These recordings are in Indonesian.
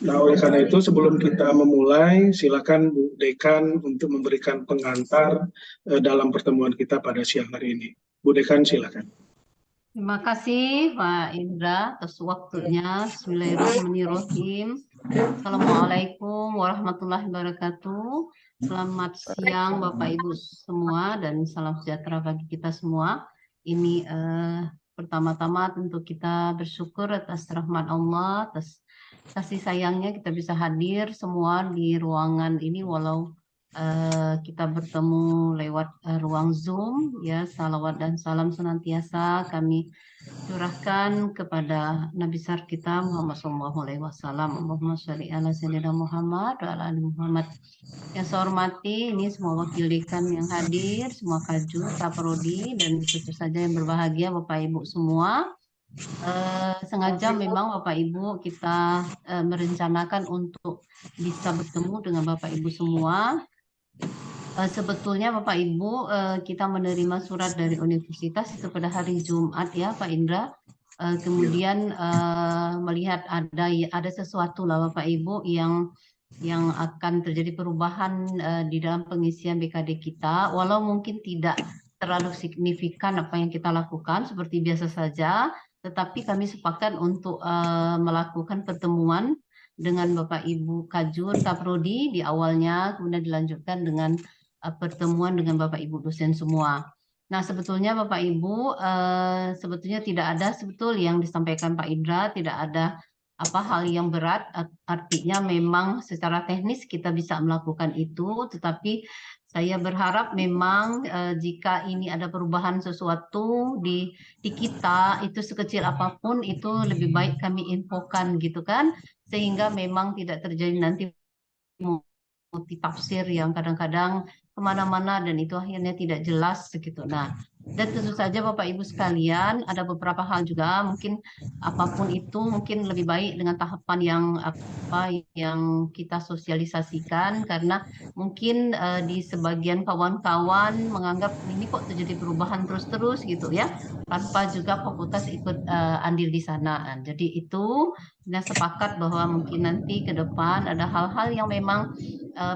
Nah, oleh karena itu sebelum kita memulai, silakan Bu Dekan untuk memberikan pengantar dalam pertemuan kita pada siang hari ini. Bu Dekan, silakan. Terima kasih Pak Indra atas waktunya. Bismillahirrahmanirrahim. Assalamualaikum warahmatullahi wabarakatuh. Selamat siang Bapak Ibu semua dan salam sejahtera bagi kita semua. Ini pertama-tama tentu kita bersyukur atas rahmat Allah, atas kasih sayangnya kita bisa hadir semua di ruangan ini walau kita bertemu lewat ruang Zoom ya. Salawat dan salam senantiasa kami curahkan kepada Nabi besar kita Muhammad SAW. Allahumma sholli ala sayyidina Muhammad wa ala ali Muhammad. Yang saya hormati ini semua wakil dekan yang hadir, semua kaju, Saprodi, dan tentu saja yang berbahagia Bapak Ibu semua. Sengaja memang Bapak Ibu kita merencanakan untuk bisa bertemu dengan Bapak Ibu semua. Sebetulnya Bapak Ibu kita menerima surat dari universitas itu pada hari Jumat ya Pak Indra. Kemudian melihat ada sesuatu lah Bapak Ibu yang akan terjadi perubahan di dalam pengisian BKD kita, walau mungkin tidak terlalu signifikan apa yang kita lakukan seperti biasa saja, tetapi kami sepakat untuk melakukan pertemuan dengan Bapak Ibu Kajur Saprodi di awalnya, kemudian dilanjutkan dengan pertemuan dengan Bapak Ibu dosen semua. Nah, sebetulnya Bapak Ibu, sebetulnya tidak ada sebetul yang disampaikan Pak Indra, tidak ada hal yang berat, artinya memang secara teknis kita bisa melakukan itu, tetapi saya berharap memang jika ini ada perubahan sesuatu di kita, itu sekecil apapun, itu lebih baik kami infokan gitu kan, sehingga memang tidak terjadi nanti multitafsir yang kadang-kadang kemana-mana dan itu akhirnya tidak jelas gitu. Nah, dan tentu saja Bapak Ibu sekalian ada beberapa hal juga mungkin apapun itu mungkin lebih baik dengan tahapan yang kita sosialisasikan karena mungkin di sebagian kawan-kawan menganggap ini kok terjadi perubahan terus-terus gitu ya tanpa juga fakultas ikut andil di sana. Jadi itu kita sepakat bahwa mungkin nanti ke depan ada hal-hal yang memang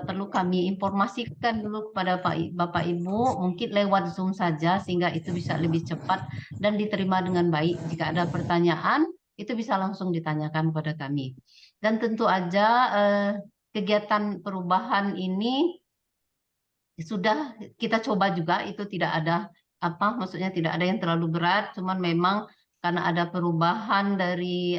perlu kami informasikan dulu kepada Bapak Ibu, mungkin lewat Zoom saja sehingga itu bisa lebih cepat dan diterima dengan baik. Jika ada pertanyaan, itu bisa langsung ditanyakan kepada kami. Dan tentu aja kegiatan perubahan ini sudah kita coba juga, itu tidak ada maksudnya tidak ada yang terlalu berat, cuman memang karena ada perubahan dari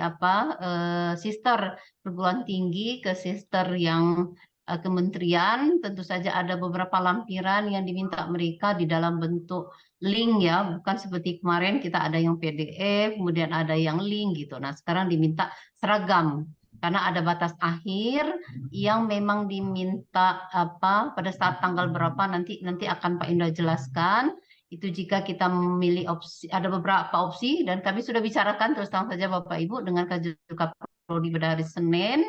sister perguruan tinggi ke sister yang kementerian, tentu saja ada beberapa lampiran yang diminta mereka di dalam bentuk link ya, bukan seperti kemarin kita ada yang PDF, kemudian ada yang link gitu. Nah, sekarang diminta seragam karena ada batas akhir yang memang diminta pada saat tanggal berapa nanti akan Pak Indra jelaskan. Itu jika kita memilih opsi, ada beberapa opsi dan kami sudah bicarakan terus terang saja Bapak Ibu dengan Kaprodi pada hari Senin.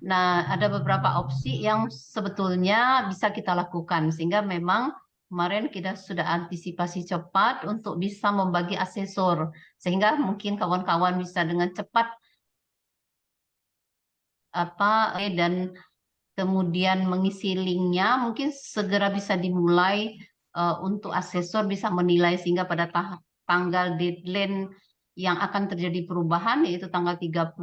Nah, ada beberapa opsi yang sebetulnya bisa kita lakukan sehingga memang kemarin kita sudah antisipasi cepat untuk bisa membagi asesor sehingga mungkin kawan-kawan bisa dengan cepat dan kemudian mengisi linknya mungkin segera bisa dimulai untuk asesor bisa menilai sehingga pada tanggal deadline yang akan terjadi perubahan yaitu tanggal 31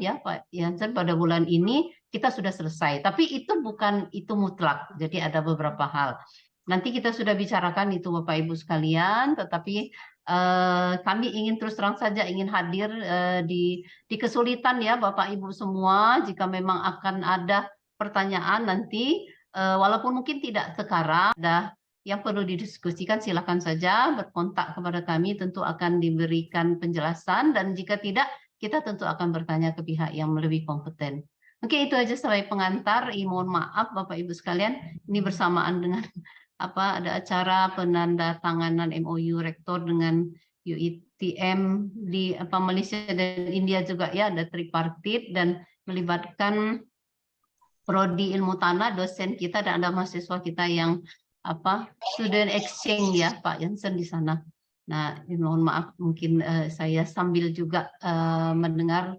ya Pak Jansen pada bulan ini kita sudah selesai. Tapi itu bukan itu mutlak. Jadi ada beberapa hal. Nanti kita sudah bicarakan itu Bapak Ibu sekalian, tetapi kami ingin terus terang saja ingin hadir di kesulitan ya Bapak Ibu semua jika memang akan ada pertanyaan nanti walaupun mungkin tidak sekarang ada yang perlu didiskusikan silakan saja berkontak kepada kami tentu akan diberikan penjelasan dan jika tidak kita tentu akan bertanya ke pihak yang lebih kompeten. Oke, itu aja sebagai pengantar. Mohon maaf Bapak Ibu sekalian ini bersamaan dengan ada acara penandatanganan MOU rektor dengan UITM di Malaysia dan India juga ya ada tripartit dan melibatkan prodi ilmu tanah dosen kita dan ada mahasiswa kita yang student exchange ya Pak Jansen di sana. Nah, mohon maaf mungkin saya sambil juga mendengar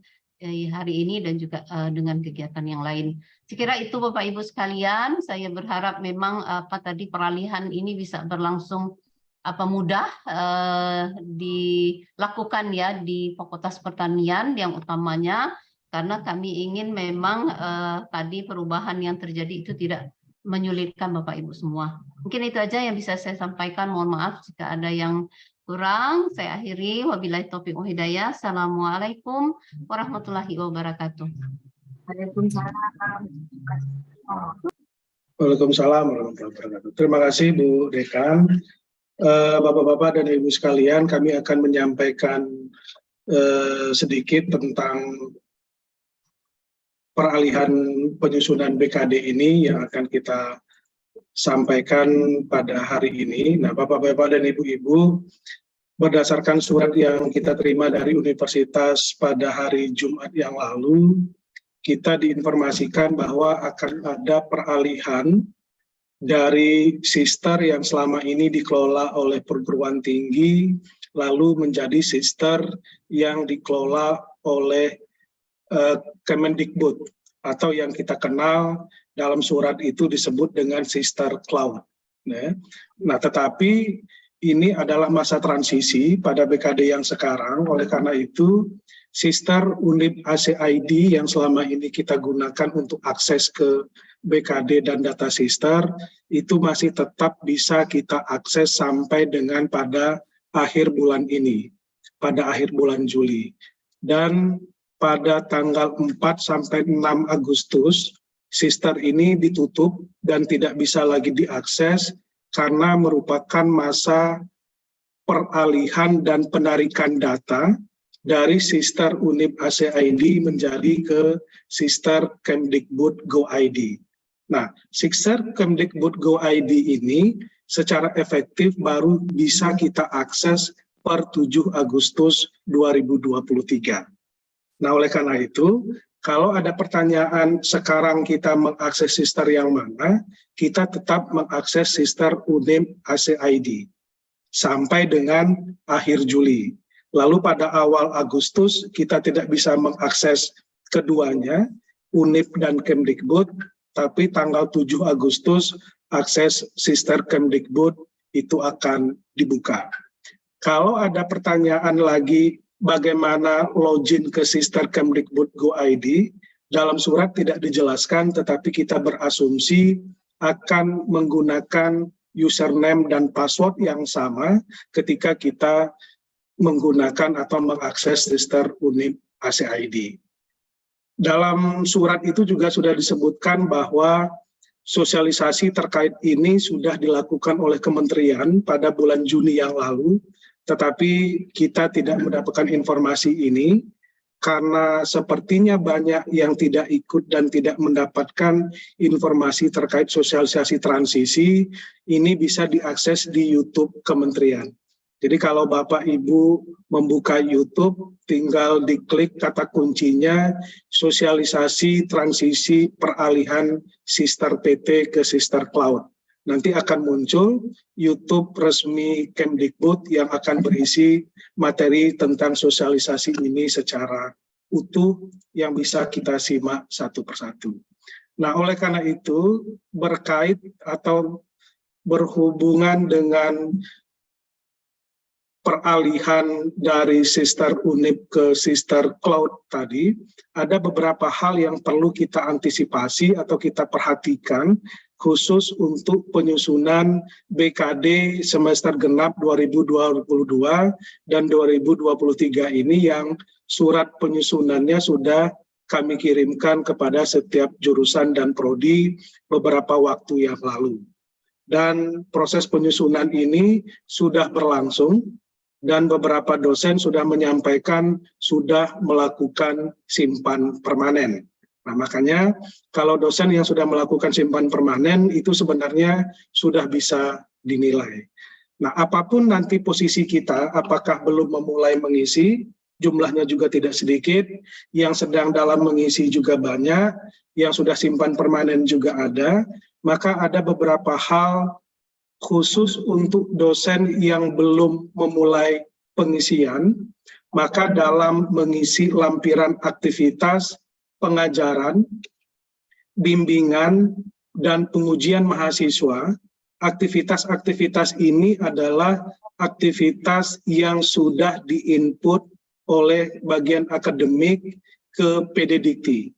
hari ini dan juga dengan kegiatan yang lain. Sekira itu Bapak Ibu sekalian, saya berharap memang peralihan ini bisa berlangsung mudah dilakukan ya di Fakultas Pertanian yang utamanya, karena kami ingin memang tadi perubahan yang terjadi itu tidak menyulitkan Bapak Ibu semua. Mungkin itu aja yang bisa saya sampaikan. Mohon maaf jika ada yang kurang. Saya akhiri. Wabillahi taufiq wal hidayah. Assalamualaikum warahmatullahi wabarakatuh. Waalaikumsalam warahmatullahi wabarakatuh. Terima kasih Bu Dekan. Bapak-bapak dan Ibu sekalian, kami akan menyampaikan sedikit tentang peralihan penyusunan BKD ini yang akan kita sampaikan pada hari ini. Nah, Bapak-bapak dan Ibu-ibu, berdasarkan surat yang kita terima dari Universitas pada hari Jumat yang lalu, kita diinformasikan bahwa akan ada peralihan dari sister yang selama ini dikelola oleh perguruan tinggi, lalu menjadi sister yang dikelola oleh Kemendikbud, atau yang kita kenal dalam surat itu disebut dengan Sister Cloud. Nah, tetapi ini adalah masa transisi pada BKD yang sekarang, oleh karena itu Sister Unip ACID yang selama ini kita gunakan untuk akses ke BKD dan data Sister, itu masih tetap bisa kita akses sampai dengan pada akhir bulan ini, pada akhir bulan Juli. Dan pada tanggal 4 sampai 6 Agustus, Sister ini ditutup dan tidak bisa lagi diakses karena merupakan masa peralihan dan penarikan data dari Sister Unip ACID menjadi ke Sister Kemdikbud Go ID. Nah, Sister Kemdikbud Go ID ini secara efektif baru bisa kita akses per 7 Agustus 2023. Nah, oleh karena itu, kalau ada pertanyaan sekarang kita mengakses Sister yang mana, kita tetap mengakses Sister Unip ACID sampai dengan akhir Juli. Lalu pada awal Agustus kita tidak bisa mengakses keduanya, Unip dan Kemdikbud, tapi tanggal 7 Agustus akses Sister Kemdikbud itu akan dibuka. Kalau ada pertanyaan lagi bagaimana login ke Sister Kemdikbud Go ID, dalam surat tidak dijelaskan, tetapi kita berasumsi akan menggunakan username dan password yang sama ketika kita menggunakan atau mengakses Sister Unip ACID. Dalam surat itu juga sudah disebutkan bahwa sosialisasi terkait ini sudah dilakukan oleh kementerian pada bulan Juni yang lalu, tetapi kita tidak mendapatkan informasi ini karena sepertinya banyak yang tidak ikut dan tidak mendapatkan informasi terkait sosialisasi transisi. Ini bisa diakses di YouTube kementerian. Jadi kalau Bapak Ibu membuka YouTube, tinggal diklik kata kuncinya sosialisasi transisi peralihan Sister PT ke Sister Cloud. Nanti akan muncul YouTube resmi Kemdikbud yang akan berisi materi tentang sosialisasi ini secara utuh yang bisa kita simak satu persatu. Nah, oleh karena itu, berkait atau berhubungan dengan peralihan dari Sister Unip ke Sister Cloud tadi, ada beberapa hal yang perlu kita antisipasi atau kita perhatikan khusus untuk penyusunan BKD semester genap 2022 dan 2023 ini yang surat penyusunannya sudah kami kirimkan kepada setiap jurusan dan prodi beberapa waktu yang lalu. Dan proses penyusunan ini sudah berlangsung dan beberapa dosen sudah menyampaikan sudah melakukan simpan permanen. Nah, makanya kalau dosen yang sudah melakukan simpan permanen itu sebenarnya sudah bisa dinilai. Nah, apapun nanti posisi kita, apakah belum memulai mengisi, jumlahnya juga tidak sedikit, yang sedang dalam mengisi juga banyak, yang sudah simpan permanen juga ada, maka ada beberapa hal khusus untuk dosen yang belum memulai pengisian, maka dalam mengisi lampiran aktivitas pengajaran, bimbingan, dan pengujian mahasiswa, aktivitas-aktivitas ini adalah aktivitas yang sudah diinput oleh bagian akademik ke PDDikti.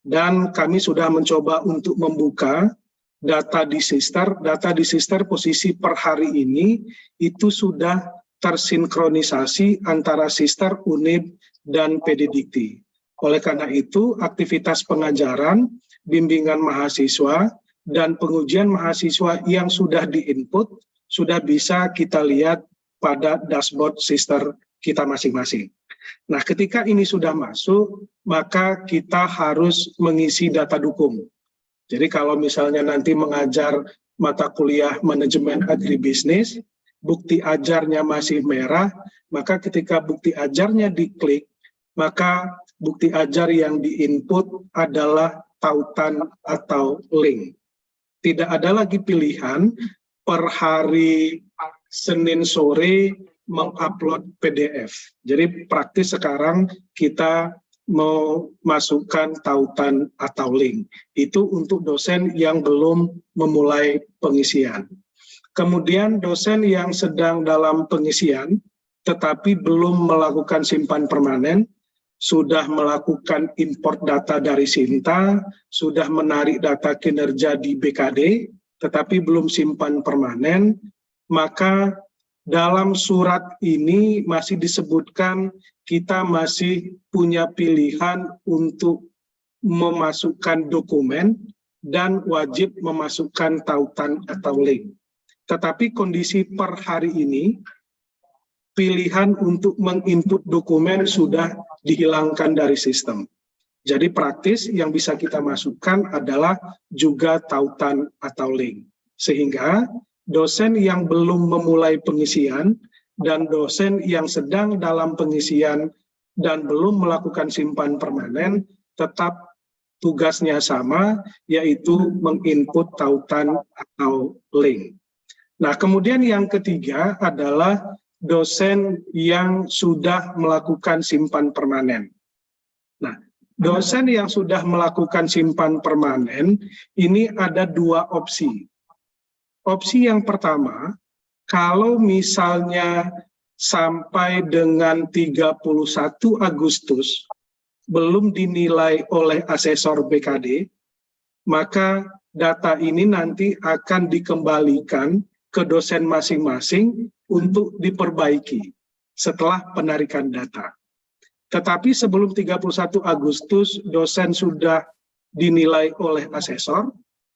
Dan kami sudah mencoba untuk membuka data di Sister posisi per hari ini itu sudah tersinkronisasi antara Sister, UNIB, dan PDDikti. Oleh karena itu, aktivitas pengajaran, bimbingan mahasiswa, dan pengujian mahasiswa yang sudah diinput sudah bisa kita lihat pada dashboard Sister kita masing-masing. Nah, ketika ini sudah masuk, maka kita harus mengisi data dukung. Jadi kalau misalnya nanti mengajar mata kuliah manajemen agribisnis, bukti ajarnya masih merah, maka ketika bukti ajarnya diklik, maka bukti ajar yang diinput adalah tautan atau link. Tidak ada lagi pilihan per hari Senin sore mengupload PDF. Jadi praktis sekarang kita memasukkan tautan atau link. Itu untuk dosen yang belum memulai pengisian. Kemudian dosen yang sedang dalam pengisian tetapi belum melakukan simpan permanen, sudah melakukan import data dari Sinta, sudah menarik data kinerja di BKD, tetapi belum simpan permanen, maka dalam surat ini masih disebutkan kita masih punya pilihan untuk memasukkan dokumen dan wajib memasukkan tautan atau link. Tetapi kondisi per hari ini, pilihan untuk menginput dokumen sudah dihilangkan dari sistem. Jadi praktis yang bisa kita masukkan adalah juga tautan atau link. Sehingga dosen yang belum memulai pengisian dan dosen yang sedang dalam pengisian dan belum melakukan simpan permanen tetap tugasnya sama, yaitu menginput tautan atau link. Nah, kemudian yang ketiga adalah dosen yang sudah melakukan simpan permanen. Nah, dosen yang sudah melakukan simpan permanen ini ada dua opsi. Opsi yang pertama, kalau misalnya sampai dengan 31 Agustus belum dinilai oleh asesor BKD, maka data ini nanti akan dikembalikan ke dosen masing-masing untuk diperbaiki setelah penarikan data. Tetapi sebelum 31 Agustus dosen sudah dinilai oleh asesor,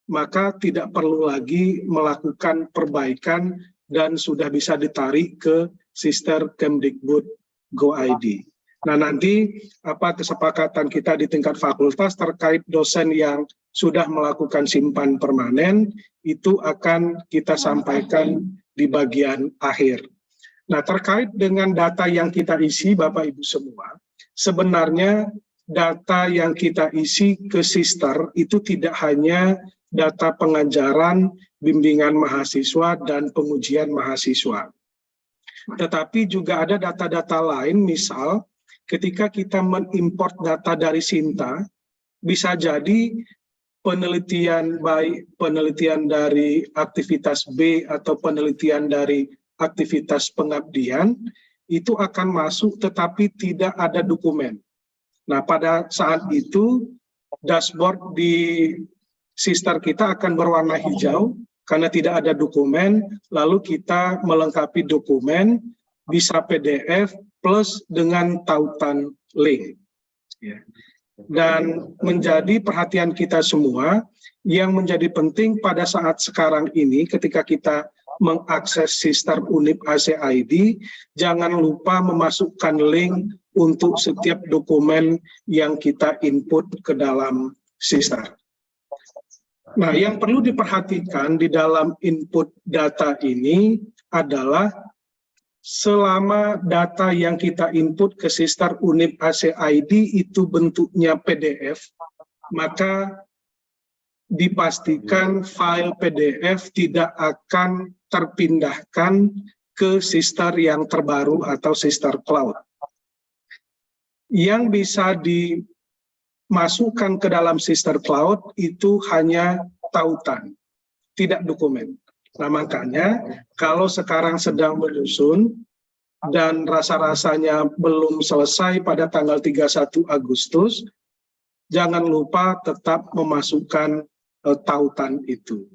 maka tidak perlu lagi melakukan perbaikan dan sudah bisa ditarik ke Sister Kemdikbud Go ID. Nah, nanti apa kesepakatan kita di tingkat fakultas terkait dosen yang sudah melakukan simpan permanen itu akan kita sampaikan di bagian akhir. Nah, terkait dengan data yang kita isi Bapak Ibu semua, sebenarnya data yang kita isi ke Sister itu tidak hanya data pengajaran, bimbingan mahasiswa, dan pengujian mahasiswa. Tetapi juga ada data-data lain, misal ketika kita mengimport data dari Sinta, bisa jadi penelitian baik penelitian dari aktivitas B atau penelitian dari aktivitas pengabdian, itu akan masuk tetapi tidak ada dokumen. Nah, pada saat itu, dashboard di Sister kita akan berwarna hijau karena tidak ada dokumen, lalu kita melengkapi dokumen, bisa PDF plus dengan tautan link. Ya. Dan menjadi perhatian kita semua, yang menjadi penting pada saat sekarang ini ketika kita mengakses Sister Unip ACID, jangan lupa memasukkan link untuk setiap dokumen yang kita input ke dalam Sister. Nah, yang perlu diperhatikan di dalam input data ini adalah selama data yang kita input ke Sister Unip ACID itu bentuknya PDF, maka dipastikan file PDF tidak akan terpindahkan ke Sister yang terbaru atau Sister Cloud. Yang bisa dimasukkan ke dalam Sister Cloud itu hanya tautan, tidak dokumen. Nah, makanya kalau sekarang sedang menyusun dan rasa-rasanya belum selesai pada tanggal 31 Agustus, jangan lupa tetap memasukkan tautan itu.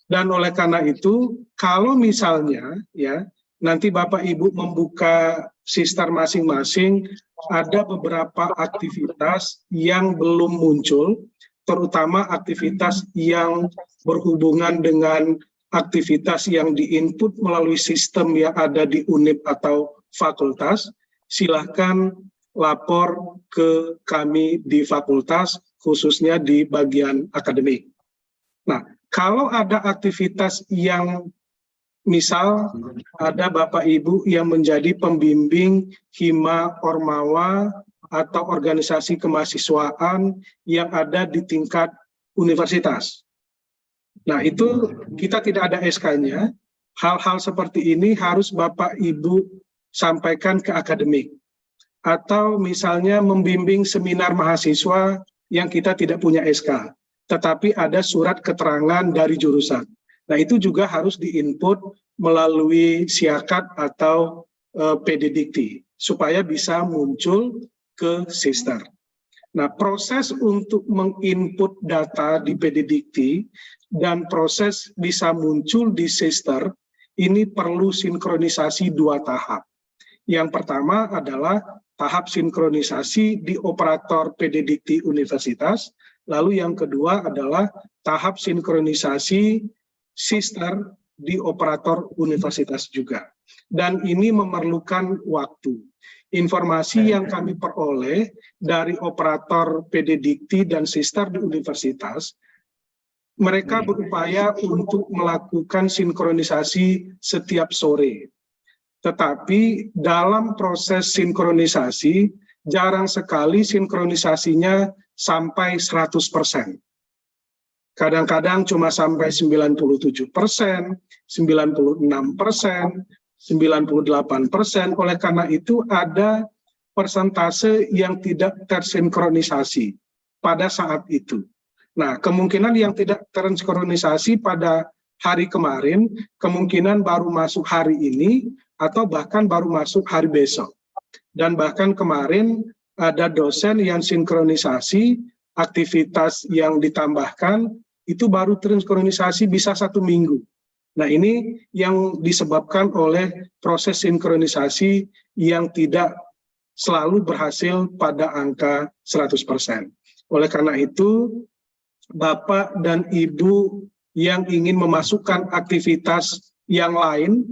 Dan oleh karena itu, kalau misalnya ya nanti Bapak Ibu membuka Sister masing-masing, ada beberapa aktivitas yang belum muncul, terutama aktivitas yang berhubungan dengan aktivitas yang diinput melalui sistem yang ada di UNIP atau fakultas. Silahkan lapor ke kami di fakultas, khususnya di bagian akademik. Nah, kalau ada aktivitas yang misal ada Bapak Ibu yang menjadi pembimbing Hima Ormawa atau organisasi kemahasiswaan yang ada di tingkat universitas. Nah, itu kita tidak ada SK-nya. Hal-hal seperti ini harus Bapak Ibu sampaikan ke akademik. Atau misalnya membimbing seminar mahasiswa yang kita tidak punya SK, tetapi ada surat keterangan dari jurusan. Nah, itu juga harus diinput melalui siakat atau PDDikti, supaya bisa muncul ke Sister. Nah, proses untuk menginput data di PDDikti dan proses bisa muncul di Sister, ini perlu sinkronisasi 2 tahap. Yang pertama adalah tahap sinkronisasi di operator PDDikti universitas, lalu yang kedua adalah tahap sinkronisasi Sister di operator universitas juga. Dan ini memerlukan waktu. Informasi yang kami peroleh dari operator PDDikti dan Sister di universitas, mereka berupaya untuk melakukan sinkronisasi setiap sore. Tetapi dalam proses sinkronisasi, jarang sekali sinkronisasinya sampai 100%. Kadang-kadang cuma sampai 97%, 96%, 98%. Oleh karena itu ada persentase yang tidak tersinkronisasi pada saat itu. Nah, kemungkinan yang tidak tersinkronisasi pada hari kemarin, kemungkinan baru masuk hari ini, atau bahkan baru masuk hari besok. Dan bahkan kemarin ada dosen yang sinkronisasi, aktivitas yang ditambahkan, itu baru tersinkronisasi bisa 1 minggu. Nah, ini yang disebabkan oleh proses sinkronisasi yang tidak selalu berhasil pada angka 100%. Oleh karena itu, Bapak dan Ibu yang ingin memasukkan aktivitas yang lain,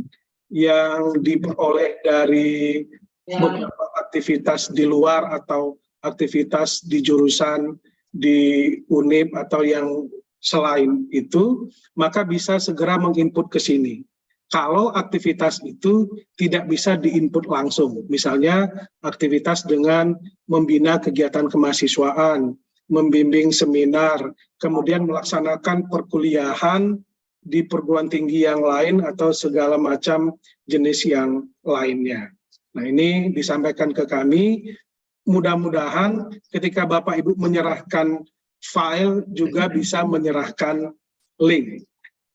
yang diperoleh dari beberapa aktivitas di luar atau aktivitas di jurusan di UNIP atau yang selain itu, maka bisa segera menginput ke sini. Kalau aktivitas itu tidak bisa diinput langsung, misalnya aktivitas dengan membina kegiatan kemahasiswaan, membimbing seminar, kemudian melaksanakan perkuliahan di perguruan tinggi yang lain atau segala macam jenis yang lainnya. Nah, ini disampaikan ke kami. Mudah-mudahan ketika Bapak Ibu menyerahkan file juga bisa menyerahkan link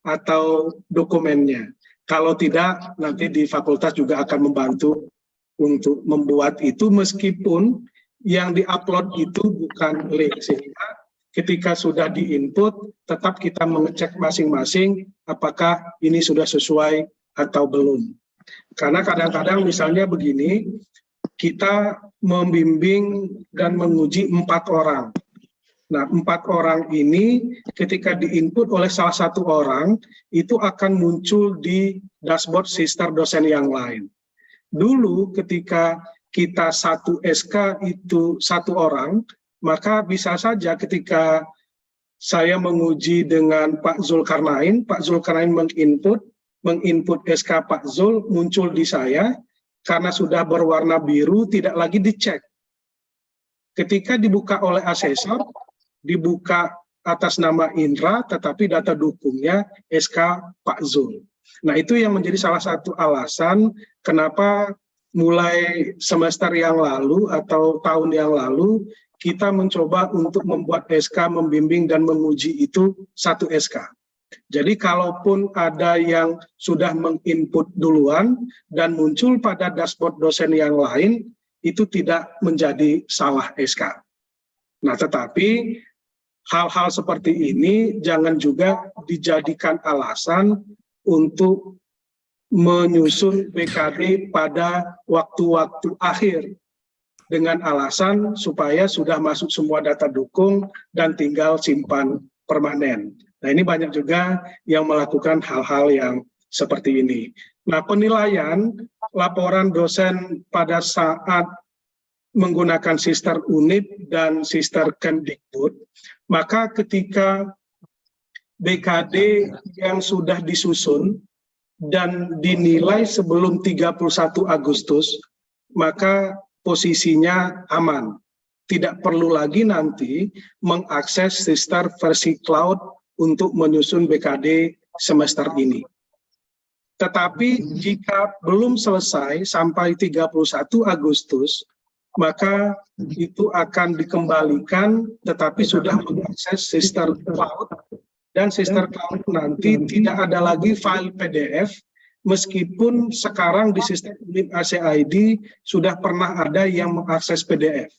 atau dokumennya. Kalau tidak, nanti di fakultas juga akan membantu untuk membuat itu, meskipun yang diupload itu bukan link, sehingga ketika sudah diinput, tetap kita mengecek masing-masing apakah ini sudah sesuai atau belum. Karena kadang-kadang misalnya begini, kita membimbing dan menguji 4 orang. Nah, 4 orang ini ketika diinput oleh salah satu orang, itu akan muncul di dashboard Sister dosen yang lain. Dulu ketika kita 1 SK itu 1 orang, maka bisa saja ketika saya menguji dengan Pak Zulkarnain menginput SK Pak Zul, muncul di saya, karena sudah berwarna biru, tidak lagi dicek. Ketika dibuka oleh asesor, dibuka atas nama Indra, tetapi data dukungnya SK Pak Zul. Nah, itu yang menjadi salah satu alasan kenapa mulai semester yang lalu atau tahun yang lalu, kita mencoba untuk membuat SK membimbing dan menguji itu 1 SK. Jadi kalaupun ada yang sudah menginput duluan dan muncul pada dashboard dosen yang lain, itu tidak menjadi salah SK. Nah, tetapi hal-hal seperti ini jangan juga dijadikan alasan untuk menyusun BKD pada waktu-waktu akhir dengan alasan supaya sudah masuk semua data dukung dan tinggal simpan permanen. Nah, ini banyak juga yang melakukan hal-hal yang seperti ini. Nah, penilaian laporan dosen pada saat menggunakan Sister UNIP dan Sister Kemdikbud, maka ketika BKD yang sudah disusun dan dinilai sebelum 31 Agustus, maka posisinya aman. Tidak perlu lagi nanti mengakses Sister versi cloud untuk menyusun BKD semester ini. Tetapi jika belum selesai sampai 31 Agustus, maka itu akan dikembalikan tetapi sudah mengakses Sister Cloud, dan Sister Cloud nanti tidak ada lagi file PDF, meskipun sekarang di sistem UNIP ACID sudah pernah ada yang mengakses PDF.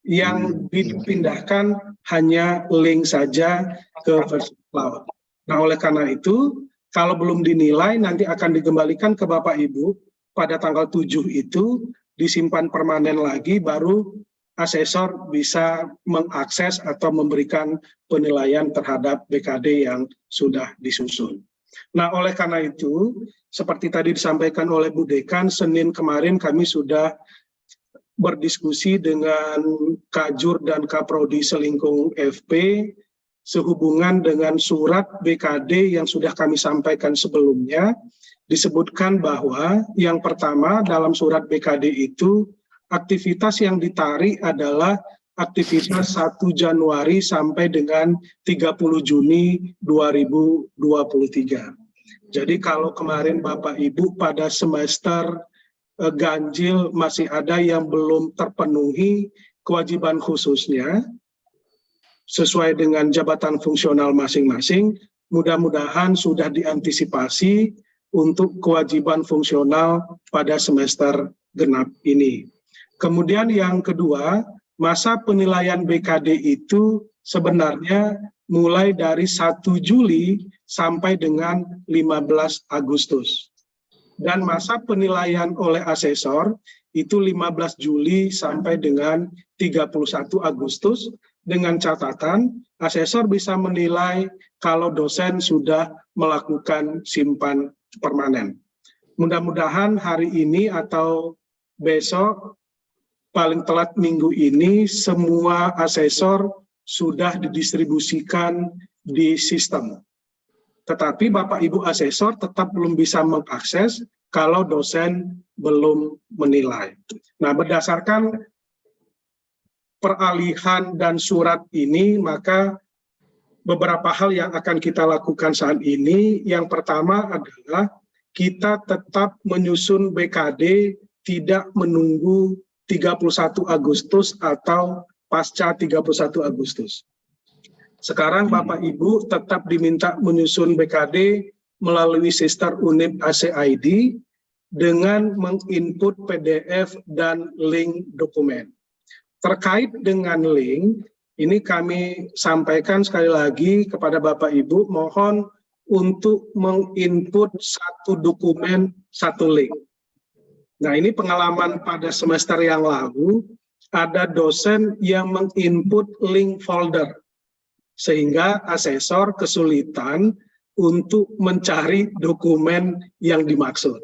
Yang dipindahkan hanya link saja ke versi cloud. Nah, oleh karena itu, kalau belum dinilai nanti akan dikembalikan ke Bapak Ibu pada tanggal 7 itu, disimpan permanen lagi, baru asesor bisa mengakses atau memberikan penilaian terhadap BKD yang sudah disusun. Nah, oleh karena itu, seperti tadi disampaikan oleh Bu Dekan, Senin kemarin kami sudah berdiskusi dengan Kajur dan Kaprodi Selingkung FP sehubungan dengan surat BKD yang sudah kami sampaikan sebelumnya. Disebutkan bahwa yang pertama dalam surat BKD itu aktivitas yang ditarik adalah aktivitas 1 Januari sampai dengan 30 Juni 2023. Jadi kalau kemarin Bapak Ibu pada semester ganjil masih ada yang belum terpenuhi kewajiban khususnya sesuai dengan jabatan fungsional masing-masing, mudah-mudahan sudah diantisipasi untuk kewajiban fungsional pada semester genap ini. Kemudian yang kedua, masa penilaian BKD itu sebenarnya mulai dari 1 Juli sampai dengan 15 Agustus. Dan masa penilaian oleh asesor itu 15 Juli sampai dengan 31 Agustus, dengan catatan asesor bisa menilai kalau dosen sudah melakukan simpan permanen. Mudah-mudahan hari ini atau besok, paling telat minggu ini, semua asesor sudah didistribusikan di sistem. Tetapi Bapak Ibu asesor tetap belum bisa mengakses kalau dosen belum menilai. Nah, berdasarkan peralihan dan surat ini, maka beberapa hal yang akan kita lakukan saat ini. Yang pertama adalah kita tetap menyusun BKD tidak menunggu 31 Agustus atau pasca 31 Agustus. Sekarang Bapak Ibu tetap diminta menyusun BKD melalui Sister UNIP ACID dengan menginput PDF dan link dokumen. Terkait dengan link, ini kami sampaikan sekali lagi kepada Bapak Ibu, mohon untuk menginput 1 dokumen 1 link. Nah, ini pengalaman pada semester yang lalu, ada dosen yang menginput link folder, sehingga asesor kesulitan untuk mencari dokumen yang dimaksud.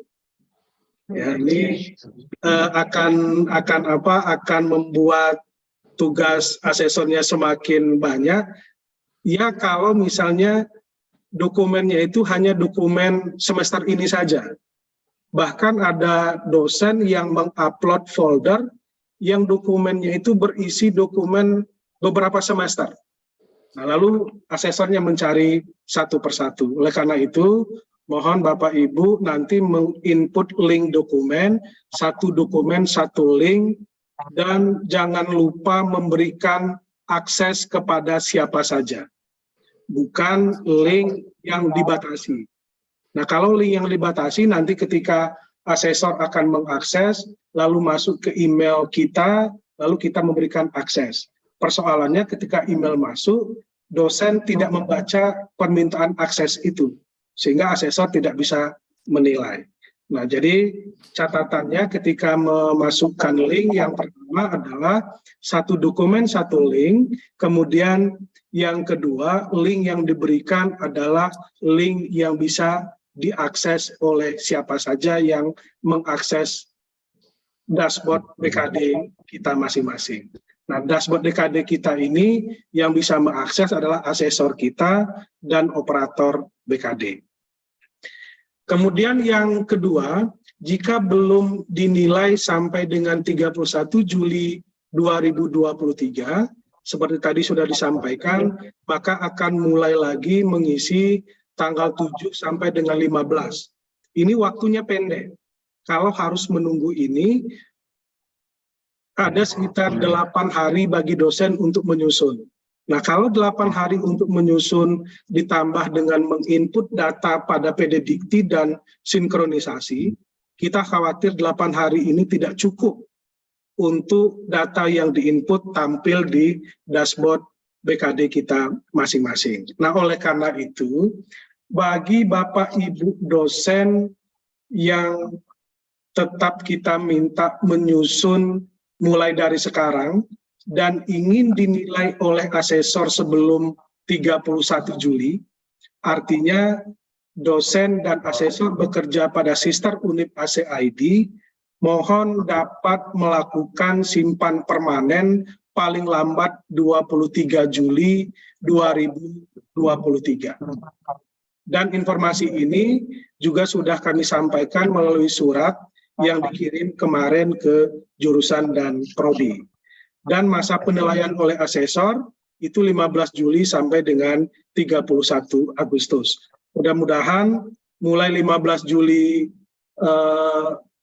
Ya, ini akan membuat tugas asesornya semakin banyak. Ya, kalau misalnya dokumennya itu hanya dokumen semester ini saja. Bahkan ada dosen yang mengupload folder yang dokumennya itu berisi dokumen beberapa semester. Nah, lalu asesornya mencari satu persatu. Oleh karena itu, mohon Bapak Ibu nanti menginput link dokumen, satu link, dan jangan lupa memberikan akses kepada siapa saja, bukan link yang dibatasi. Nah, kalau link yang dibatasi nanti ketika asesor akan mengakses, lalu masuk ke email kita, lalu kita memberikan akses. Persoalannya ketika email masuk, dosen tidak membaca permintaan akses itu, sehingga asesor tidak bisa menilai. Nah, jadi catatannya ketika memasukkan link, yang pertama adalah satu dokumen, satu link, kemudian yang kedua, link yang diberikan adalah link yang bisa diakses oleh siapa saja yang mengakses dashboard BKD kita masing-masing. Nah, dashboard BKD kita ini yang bisa mengakses adalah asesor kita dan operator BKD. Kemudian yang kedua, jika belum dinilai sampai dengan 31 Juli 2023, seperti tadi sudah disampaikan, maka akan mulai lagi mengisi tanggal 7 sampai dengan 15. Ini waktunya pendek. Kalau harus menunggu ini, ada sekitar 8 hari bagi dosen untuk menyusun. Nah, kalau 8 hari untuk menyusun ditambah dengan menginput data pada PDDikti dan sinkronisasi, kita khawatir 8 hari ini tidak cukup untuk data yang diinput tampil di dashboard BKD kita masing-masing. Nah, oleh karena itu, bagi Bapak Ibu dosen yang tetap kita minta menyusun mulai dari sekarang, dan ingin dinilai oleh asesor sebelum 31 Juli, artinya dosen dan asesor bekerja pada Sister Unip AC/ID, mohon dapat melakukan simpan permanen paling lambat 23 Juli 2023. Dan informasi ini juga sudah kami sampaikan melalui surat yang dikirim kemarin ke jurusan dan prodi. Dan masa penilaian oleh asesor itu 15 Juli sampai dengan 31 Agustus. Mudah-mudahan mulai 15 Juli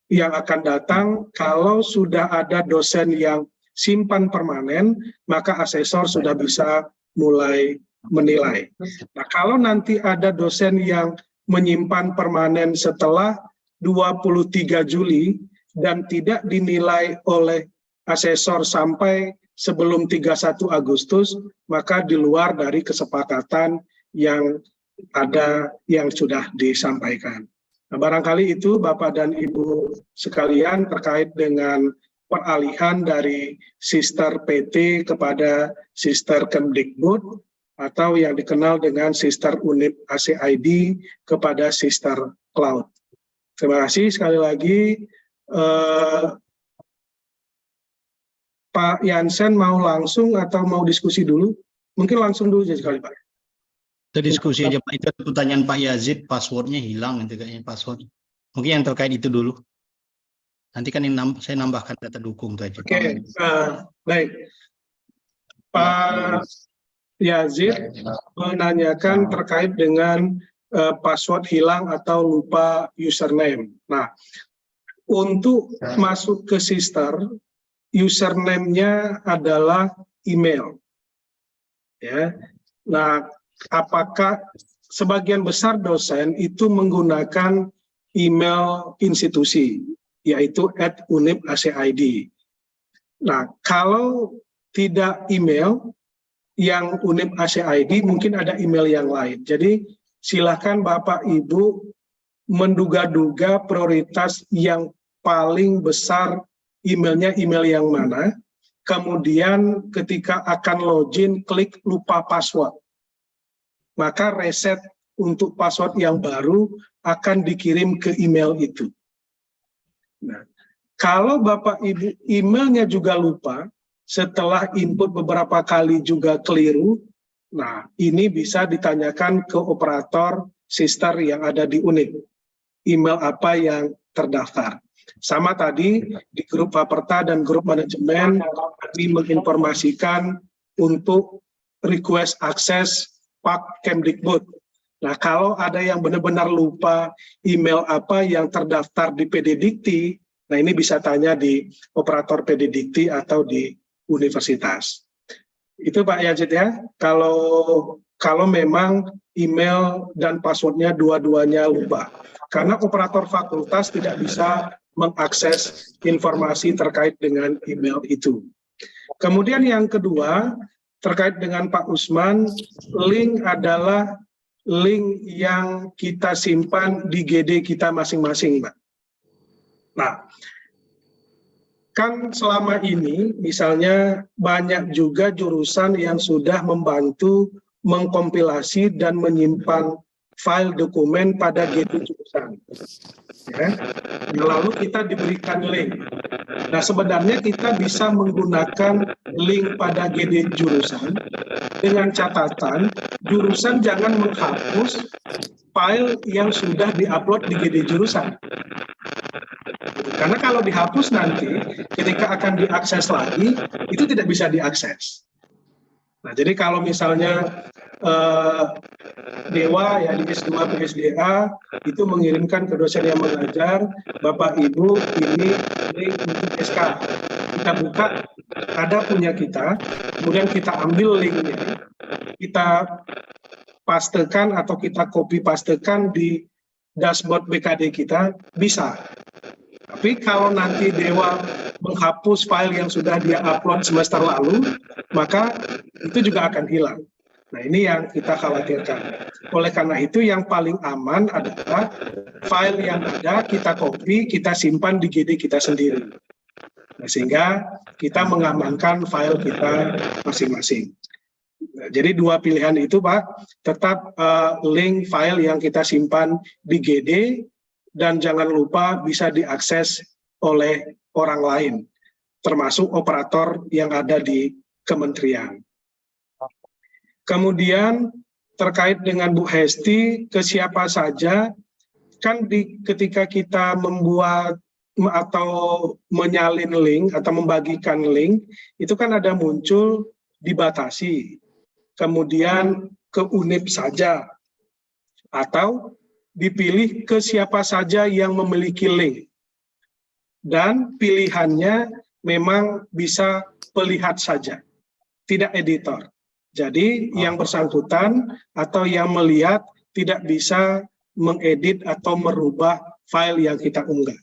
yang akan datang, kalau sudah ada dosen yang simpan permanen, maka asesor sudah bisa mulai menilai. Nah, kalau nanti ada dosen yang menyimpan permanen setelah 23 Juli dan tidak dinilai oleh asesor sampai sebelum 31 Agustus, maka di luar dari kesepakatan yang ada yang sudah disampaikan. Nah, barangkali itu Bapak dan Ibu sekalian terkait dengan peralihan dari Sister PT kepada Sister Kemdikbud atau yang dikenal dengan Sister Unip AC/ID kepada Sister Cloud. Terima kasih sekali lagi. Pak Jansen mau langsung atau mau diskusi dulu? Mungkin langsung dulu aja sekali, Pak. Kita diskusi aja, Pak. Itu pertanyaan Pak Yazid, passwordnya hilang nanti kayaknya password. Mungkin yang terkait itu dulu. Nanti kan saya nambahkan data dukung tadi. Oke, baik. Pak Yazid menanyakan terkait dengan password hilang atau lupa username. Nah, untuk masuk ke Sister, username-nya adalah email. Ya. Nah, apakah sebagian besar dosen itu menggunakan email institusi, yaitu @unip.ac.id. Nah, kalau tidak email yang Unip AC/ID, mungkin ada email yang lain. Jadi silakan Bapak Ibu menduga-duga prioritas yang paling besar emailnya email yang mana, kemudian ketika akan login klik lupa password, maka reset untuk password yang baru akan dikirim ke email itu. Nah, kalau Bapak Ibu emailnya juga lupa, setelah input beberapa kali juga keliru, nah ini bisa ditanyakan ke operator Sister yang ada di Unip. Email apa yang terdaftar. Sama tadi di grup Paperta dan grup manajemen kami menginformasikan untuk request akses Pak Kemdikbud. Nah, kalau ada yang benar-benar lupa email apa yang terdaftar di PD Dikti, nah ini bisa tanya di operator PD Dikti atau di universitas. Itu Pak Yazid ya, kalau memang email dan passwordnya dua-duanya lupa. Karena operator fakultas tidak bisa mengakses informasi terkait dengan email itu. Kemudian yang kedua, terkait dengan Pak Usman, link adalah link yang kita simpan di GD kita masing-masing, Pak. Nah, kan selama ini misalnya banyak juga jurusan yang sudah membantu mengkompilasi dan menyimpan file dokumen pada GD jurusan. Ya. Lalu kita diberikan link. Nah, sebenarnya kita bisa menggunakan link pada GD jurusan dengan catatan jurusan jangan menghapus file yang sudah diupload di GD jurusan. Karena kalau dihapus nanti, ketika akan diakses lagi, itu tidak bisa diakses. Nah, jadi kalau misalnya Dewa ya di S2 PSDA itu mengirimkan ke dosen yang mengajar, Bapak Ibu ini link untuk SK. Kita buka, ada punya kita, kemudian kita ambil linknya, kita pastekan atau kita copy pastekan di dashboard BKD kita, bisa. Tapi kalau nanti Dewa menghapus file yang sudah dia upload semester lalu, maka itu juga akan hilang. Nah, ini yang kita khawatirkan. Oleh karena itu yang paling aman adalah file yang ada kita copy, kita simpan di GD kita sendiri. Nah, sehingga kita mengamankan file kita masing-masing. Nah, jadi dua pilihan itu Pak, tetap link file yang kita simpan di GD dan jangan lupa bisa diakses oleh orang lain, termasuk operator yang ada di kementerian. Kemudian terkait dengan Bu Hesti, ke siapa saja, kan ketika kita membuat atau menyalin link atau membagikan link, itu kan ada muncul dibatasi, kemudian ke UNIP saja, atau dipilih ke siapa saja yang memiliki link. Dan pilihannya memang bisa pelihat saja, tidak editor. Jadi yang bersangkutan atau yang melihat tidak bisa mengedit atau merubah file yang kita unggah.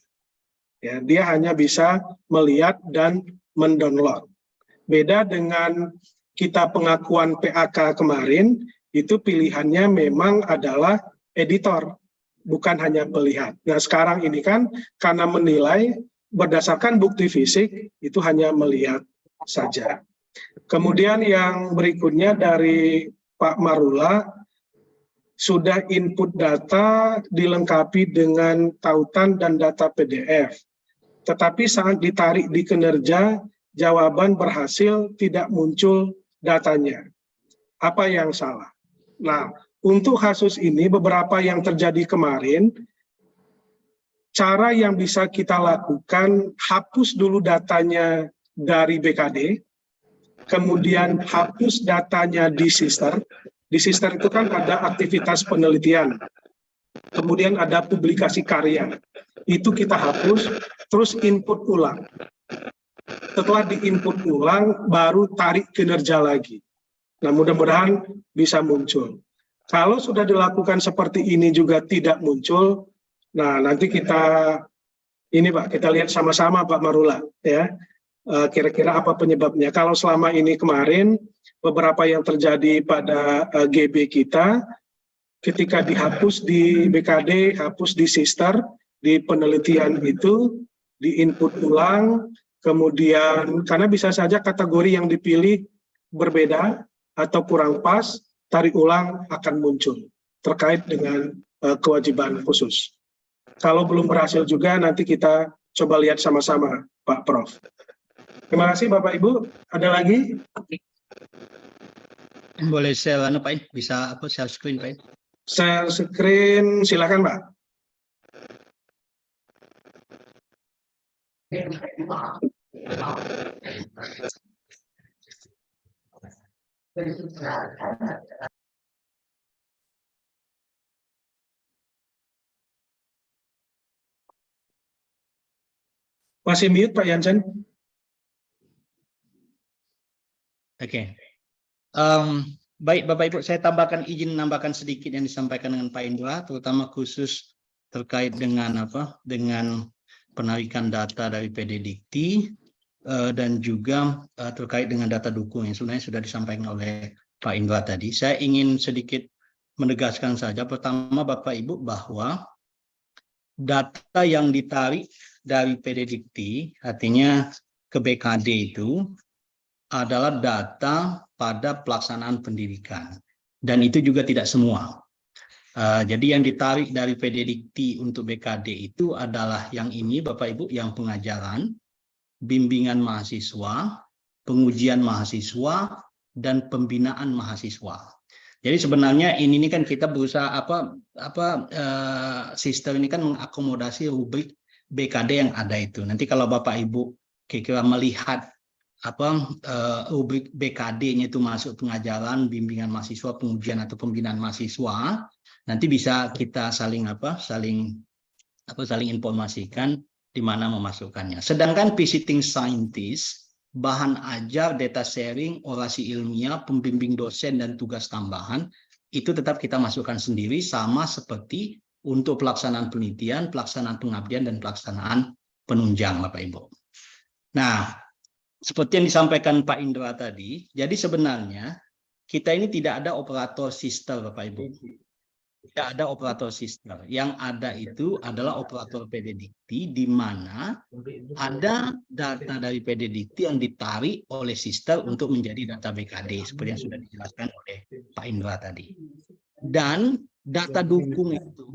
Ya, dia hanya bisa melihat dan mendownload. Beda dengan kita pengakuan PAK kemarin, itu pilihannya memang adalah editor, bukan hanya pelihat. Nah, sekarang ini kan karena menilai berdasarkan bukti fisik, itu hanya melihat saja. Kemudian yang berikutnya dari Pak Marula, sudah input data dilengkapi dengan tautan dan data PDF. Tetapi saat ditarik di kinerja, jawaban berhasil tidak muncul datanya. Apa yang salah? Nah, untuk kasus ini beberapa yang terjadi kemarin, cara yang bisa kita lakukan, hapus dulu datanya dari BKD, kemudian hapus datanya di Sister. Di Sister itu kan ada aktivitas penelitian, kemudian ada publikasi karya. Itu kita hapus, terus input ulang. Setelah diinput ulang, baru tarik kinerja lagi. Nah, mudah-mudahan bisa muncul. Kalau sudah dilakukan seperti ini juga tidak muncul, nah nanti kita, ini Pak, kita lihat sama-sama Pak Marula, ya. Kira-kira apa penyebabnya. Kalau selama ini kemarin, beberapa yang terjadi pada GB kita, ketika dihapus di BKD, hapus di Sister, di penelitian itu, di-input ulang, kemudian, karena bisa saja kategori yang dipilih berbeda atau kurang pas, tarik ulang akan muncul, terkait dengan kewajiban khusus. Kalau belum berhasil juga, nanti kita coba lihat sama-sama, Pak Prof. Terima kasih Bapak Ibu. Ada lagi? Boleh share Pak, bisa share screen Pak? Share screen, silakan Pak. Masih mute Pak Jansen. Oke. Baik Bapak Ibu, saya izin menambahkan sedikit yang disampaikan dengan Pak Indra, terutama khusus terkait dengan dengan penarikan data dari PD Dikti dan juga terkait dengan data dukung yang sebenarnya sudah disampaikan oleh Pak Indra tadi. Saya ingin sedikit menegaskan saja, pertama Bapak Ibu, bahwa data yang ditarik dari PD Dikti, artinya ke BKD itu adalah data pada pelaksanaan pendidikan, dan itu juga tidak semua. Jadi yang ditarik dari PD Dikti untuk BKD itu adalah yang ini Bapak Ibu, yang pengajaran, bimbingan mahasiswa, pengujian mahasiswa, dan pembinaan mahasiswa. Jadi sebenarnya ini kan kita berusaha sistem ini kan mengakomodasi rubrik BKD yang ada itu. Nanti kalau Bapak Ibu kira-kira melihat rubrik BKD-nya itu masuk pengajaran, bimbingan mahasiswa, pengujian atau pembinaan mahasiswa, nanti bisa kita saling informasikan di mana memasukkannya. Sedangkan visiting scientist, bahan ajar, data sharing, orasi ilmiah, pembimbing dosen dan tugas tambahan itu tetap kita masukkan sendiri, sama seperti untuk pelaksanaan penelitian, pelaksanaan pengabdian, dan pelaksanaan penunjang Bapak Ibu. Nah, seperti yang disampaikan Pak Indra tadi, jadi sebenarnya kita ini tidak ada operator sister Bapak Ibu. Tidak ada operator sister. Yang ada itu adalah operator PD Dikti, di mana ada data dari PD Dikti yang ditarik oleh sister untuk menjadi data BKD, seperti yang sudah dijelaskan oleh Pak Indra tadi. Dan data dukung itu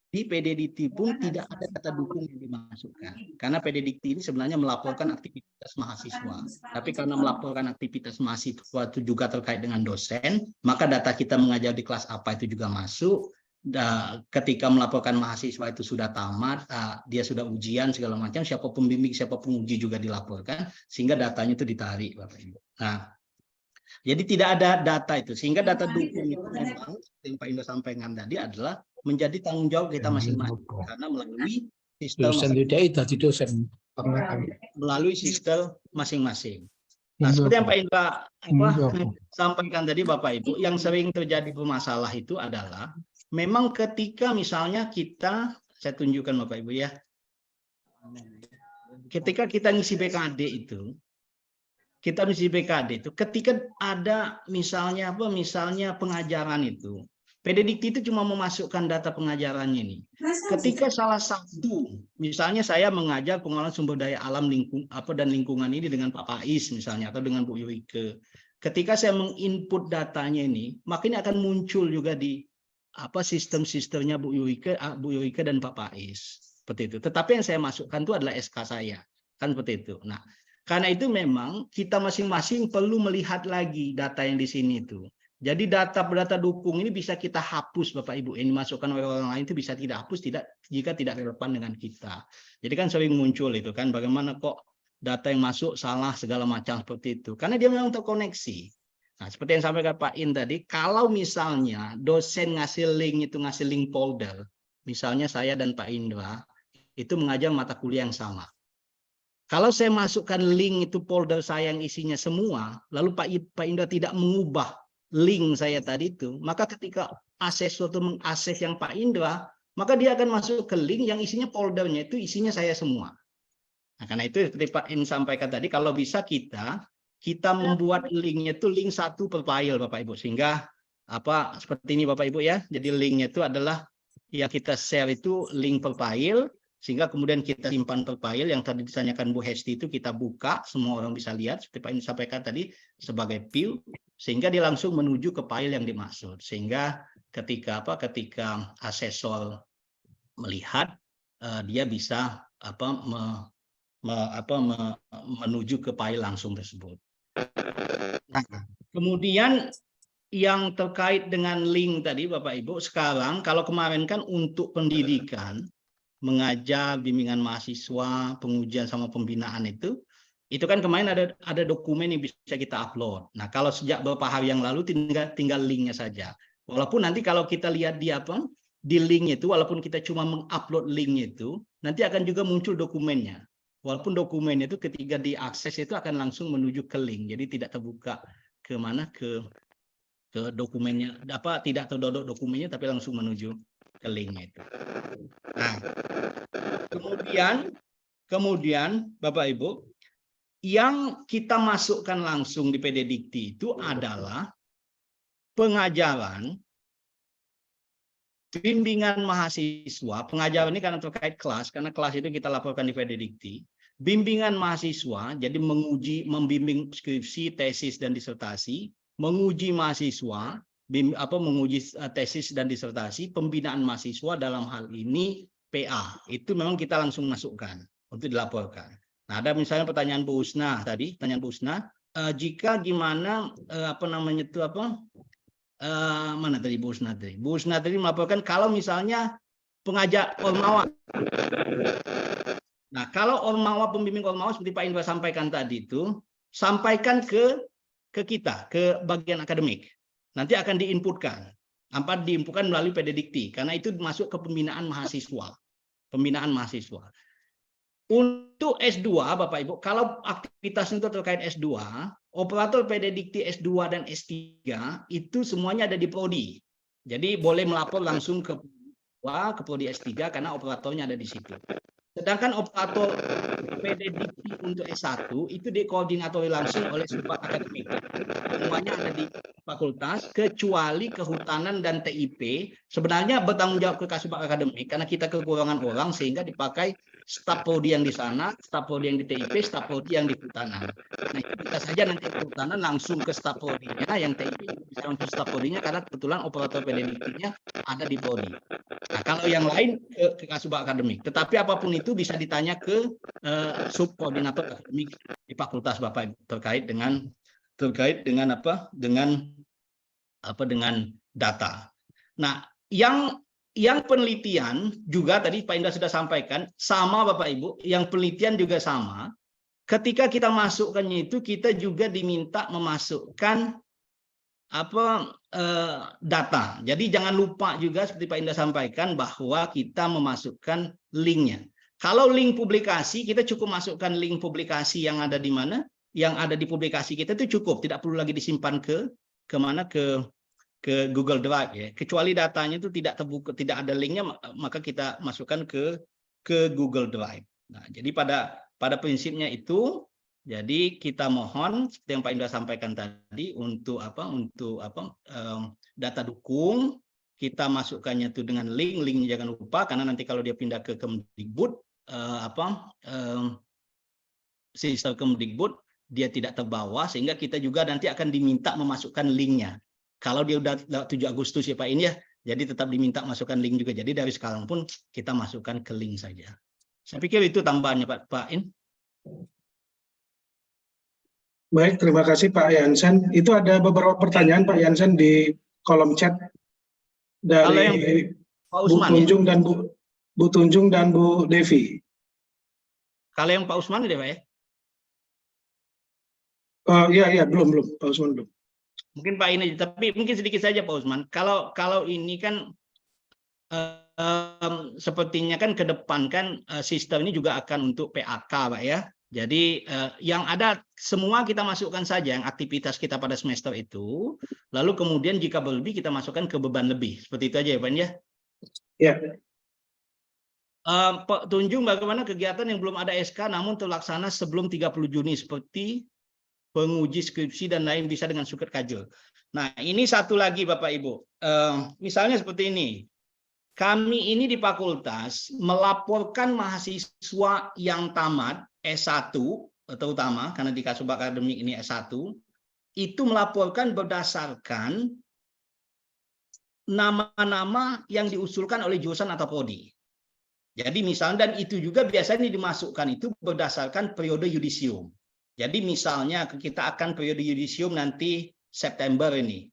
di PD Dikti pun tidak ada data dukung yang dimasukkan. Karena PD Dikti ini sebenarnya melaporkan aktivitas mahasiswa. Tapi karena melaporkan aktivitas mahasiswa itu juga terkait dengan dosen, maka data kita mengajar di kelas apa itu juga masuk. Ketika melaporkan mahasiswa itu sudah tamat, dia sudah ujian segala macam, siapa pembimbing, siapa penguji juga dilaporkan, sehingga datanya itu ditarik Bapak Ibu. Nah, jadi tidak ada data itu, sehingga data dukung itu memang yang Pak Indra sampaikan tadi adalah menjadi tanggung jawab kita masing-masing, karena melalui sistem masing-masing. Nah, seperti yang Pak Indra sampaikan tadi Bapak Ibu, yang sering terjadi bermasalah itu adalah memang ketika misalnya saya tunjukkan Bapak Ibu ya, ketika kita ngisi BKD itu, ketika ada misalnya pengajaran itu, PD Dikti itu cuma memasukkan data pengajarannya ini. Ketika salah satu, misalnya saya mengajar pengelolaan sumber daya alam dan lingkungan ini dengan Pak Faiz misalnya, atau dengan Bu Yurike. Ketika saya menginput datanya ini, maka ini akan muncul juga di sistem-sistemnya Bu Yurike dan Pak Faiz. Seperti itu. Tetapi yang saya masukkan itu adalah SK saya. Kan seperti itu. Nah, karena itu memang kita masing-masing perlu melihat lagi data yang di sini itu. Jadi data dukung ini bisa kita hapus Bapak Ibu. Ini dimasukkan oleh orang lain itu bisa tidak hapus jika tidak relevan dengan kita. Jadi kan sering muncul itu kan, bagaimana kok data yang masuk salah segala macam seperti itu. Karena dia memang terkoneksi. Nah, seperti yang sampaikan Pak In tadi, kalau misalnya dosen ngasih link folder, misalnya saya dan Pak Indra itu mengajar mata kuliah yang sama. Kalau saya masukkan link itu folder saya yang isinya semua, lalu Pak Indra tidak mengubah link saya tadi itu, maka ketika asesor itu mengakses yang Pak Indra, maka dia akan masuk ke link yang isinya foldernya itu isinya saya semua. Nah, karena itu seperti Pak In sampaikan tadi, kalau bisa kita membuat linknya itu link satu per file Bapak Ibu, sehingga seperti ini Bapak Ibu ya. Jadi linknya itu adalah ya kita share itu link per file, sehingga kemudian kita simpan per file yang tadi ditanyakan Bu Hesti itu kita buka, semua orang bisa lihat seperti Pak In sampaikan tadi sebagai view, sehingga dia langsung menuju ke file yang dimaksud, sehingga ketika asesor melihat dia bisa menuju ke file langsung tersebut. Nah, kemudian yang terkait dengan link tadi Bapak Ibu, sekarang kalau kemarin kan untuk pendidikan, mengajar, bimbingan mahasiswa, pengujian sama pembinaan itu kan kemarin ada dokumen yang bisa kita upload. Nah, kalau sejak beberapa hari yang lalu tinggal linknya saja. Walaupun nanti kalau kita lihat di link itu, walaupun kita cuma mengupload link itu, nanti akan juga muncul dokumennya. Walaupun dokumennya itu ketika diakses itu akan langsung menuju ke link, jadi tidak terbuka ke mana ke dokumennya, tidak terdodok dokumennya, tapi langsung menuju ke linknya itu. Nah, kemudian Bapak Ibu, yang kita masukkan langsung di PD Dikti itu adalah pengajaran, bimbingan mahasiswa. Pengajaran ini karena terkait kelas, karena kelas itu kita laporkan di PD Dikti. Bimbingan mahasiswa, jadi membimbing skripsi, tesis, dan disertasi, menguji mahasiswa, menguji tesis dan disertasi, pembinaan mahasiswa dalam hal ini PA. Itu memang kita langsung masukkan untuk dilaporkan. Nah, ada misalnya pertanyaan Bu Usna tadi, jika gimana mana tadi Bu Usna tadi? Bu Usna tadi melaporkan kalau misalnya pengajar Ormawa. Nah, kalau Ormawa, pembimbing Ormawa seperti Pak Indra sampaikan tadi itu, sampaikan ke kita, ke bagian akademik. Nanti akan diinputkan. Diinputkan melalui PD Dikti, karena itu masuk ke pembinaan mahasiswa. Pembinaan mahasiswa. Untuk S2, Bapak Ibu, kalau aktivitas itu terkait S2, operator PD Dikti S2 dan S3 itu semuanya ada di Prodi. Jadi boleh melapor langsung ke Prodi S3 karena operatornya ada di situ. Sedangkan operator PD Dikti untuk S1 itu dikoordinatori langsung oleh Subak Akademik. Semuanya ada di fakultas, kecuali kehutanan dan TIP. Sebenarnya bertanggung jawab ke Kasubag Akademik karena kita kekurangan orang sehingga dipakai staf prodi yang di sana, staf prodi yang di TIP, staf prodi yang di kehutanan. Nah, itu bisa saja nanti kehutanan langsung ke staf prodinya, yang TIP bisa langsung staf prodinya karena kebetulan operator PD Diktinya ada di prodi. Nah, kalau yang lain ke Kasubag Akademik. Tetapi apapun itu bisa ditanya ke subkoordinator akademik di fakultas Bapak Ibu terkait dengan data. Nah, yang penelitian juga tadi Pak Indra sudah sampaikan sama Bapak Ibu, yang penelitian juga sama. Ketika kita masukkannya itu kita juga diminta memasukkan data. Jadi jangan lupa juga seperti Pak Indra sampaikan bahwa kita memasukkan linknya. Kalau link publikasi kita cukup masukkan link publikasi yang ada di mana, yang ada di publikasi kita itu cukup, tidak perlu lagi disimpan ke Google Drive ya. Kecuali datanya itu tidak terbuka, tidak ada linknya, maka kita masukkan ke Google Drive. Nah, jadi pada prinsipnya itu, jadi kita mohon seperti yang Pak Indra sampaikan tadi untuk data dukung kita masukkannya itu dengan linknya jangan lupa, karena nanti kalau dia pindah ke Kemdikbud sistem Kemdikbud dia tidak terbawa, sehingga kita juga nanti akan diminta memasukkan linknya. Kalau dia udah 7 Agustus ya Pak ini ya, jadi tetap diminta masukkan link juga. Jadi dari sekarang pun kita masukkan ke link saja. Saya pikir itu tambahannya Pak In. Baik, terima kasih Pak Jansen. Itu ada beberapa pertanyaan Pak Jansen di kolom chat dari Bu Tunjung dan Bu Tunjung dan Bu Devi. Kalau yang Pak Usman ya Pak ya? Iya, belum Pak Usman belum. Mungkin Pak ini, tapi mungkin sedikit saja Pak Usman. Kalau ini kan sepertinya kan ke depan kan sistem ini juga akan untuk PAK Pak ya. Jadi yang ada semua kita masukkan saja yang aktivitas kita pada semester itu, lalu kemudian jika berlebih kita masukkan ke beban lebih. Seperti itu aja ya Pak ya? Ya. Pak Tunjung, bagaimana kegiatan yang belum ada SK namun terlaksana sebelum 30 Juni seperti penguji skripsi dan lain bisa dengan suket kajul. Nah, ini satu lagi Bapak Ibu. Misalnya seperti ini. Kami ini di fakultas melaporkan mahasiswa yang tamat S1, terutama karena di Kasubag Akademik ini S1, itu melaporkan berdasarkan nama-nama yang diusulkan oleh jurusan atau prodi. Jadi misalnya, dan itu juga biasanya dimasukkan itu berdasarkan periode yudisium. Jadi misalnya kita akan periode yudisium nanti September ini,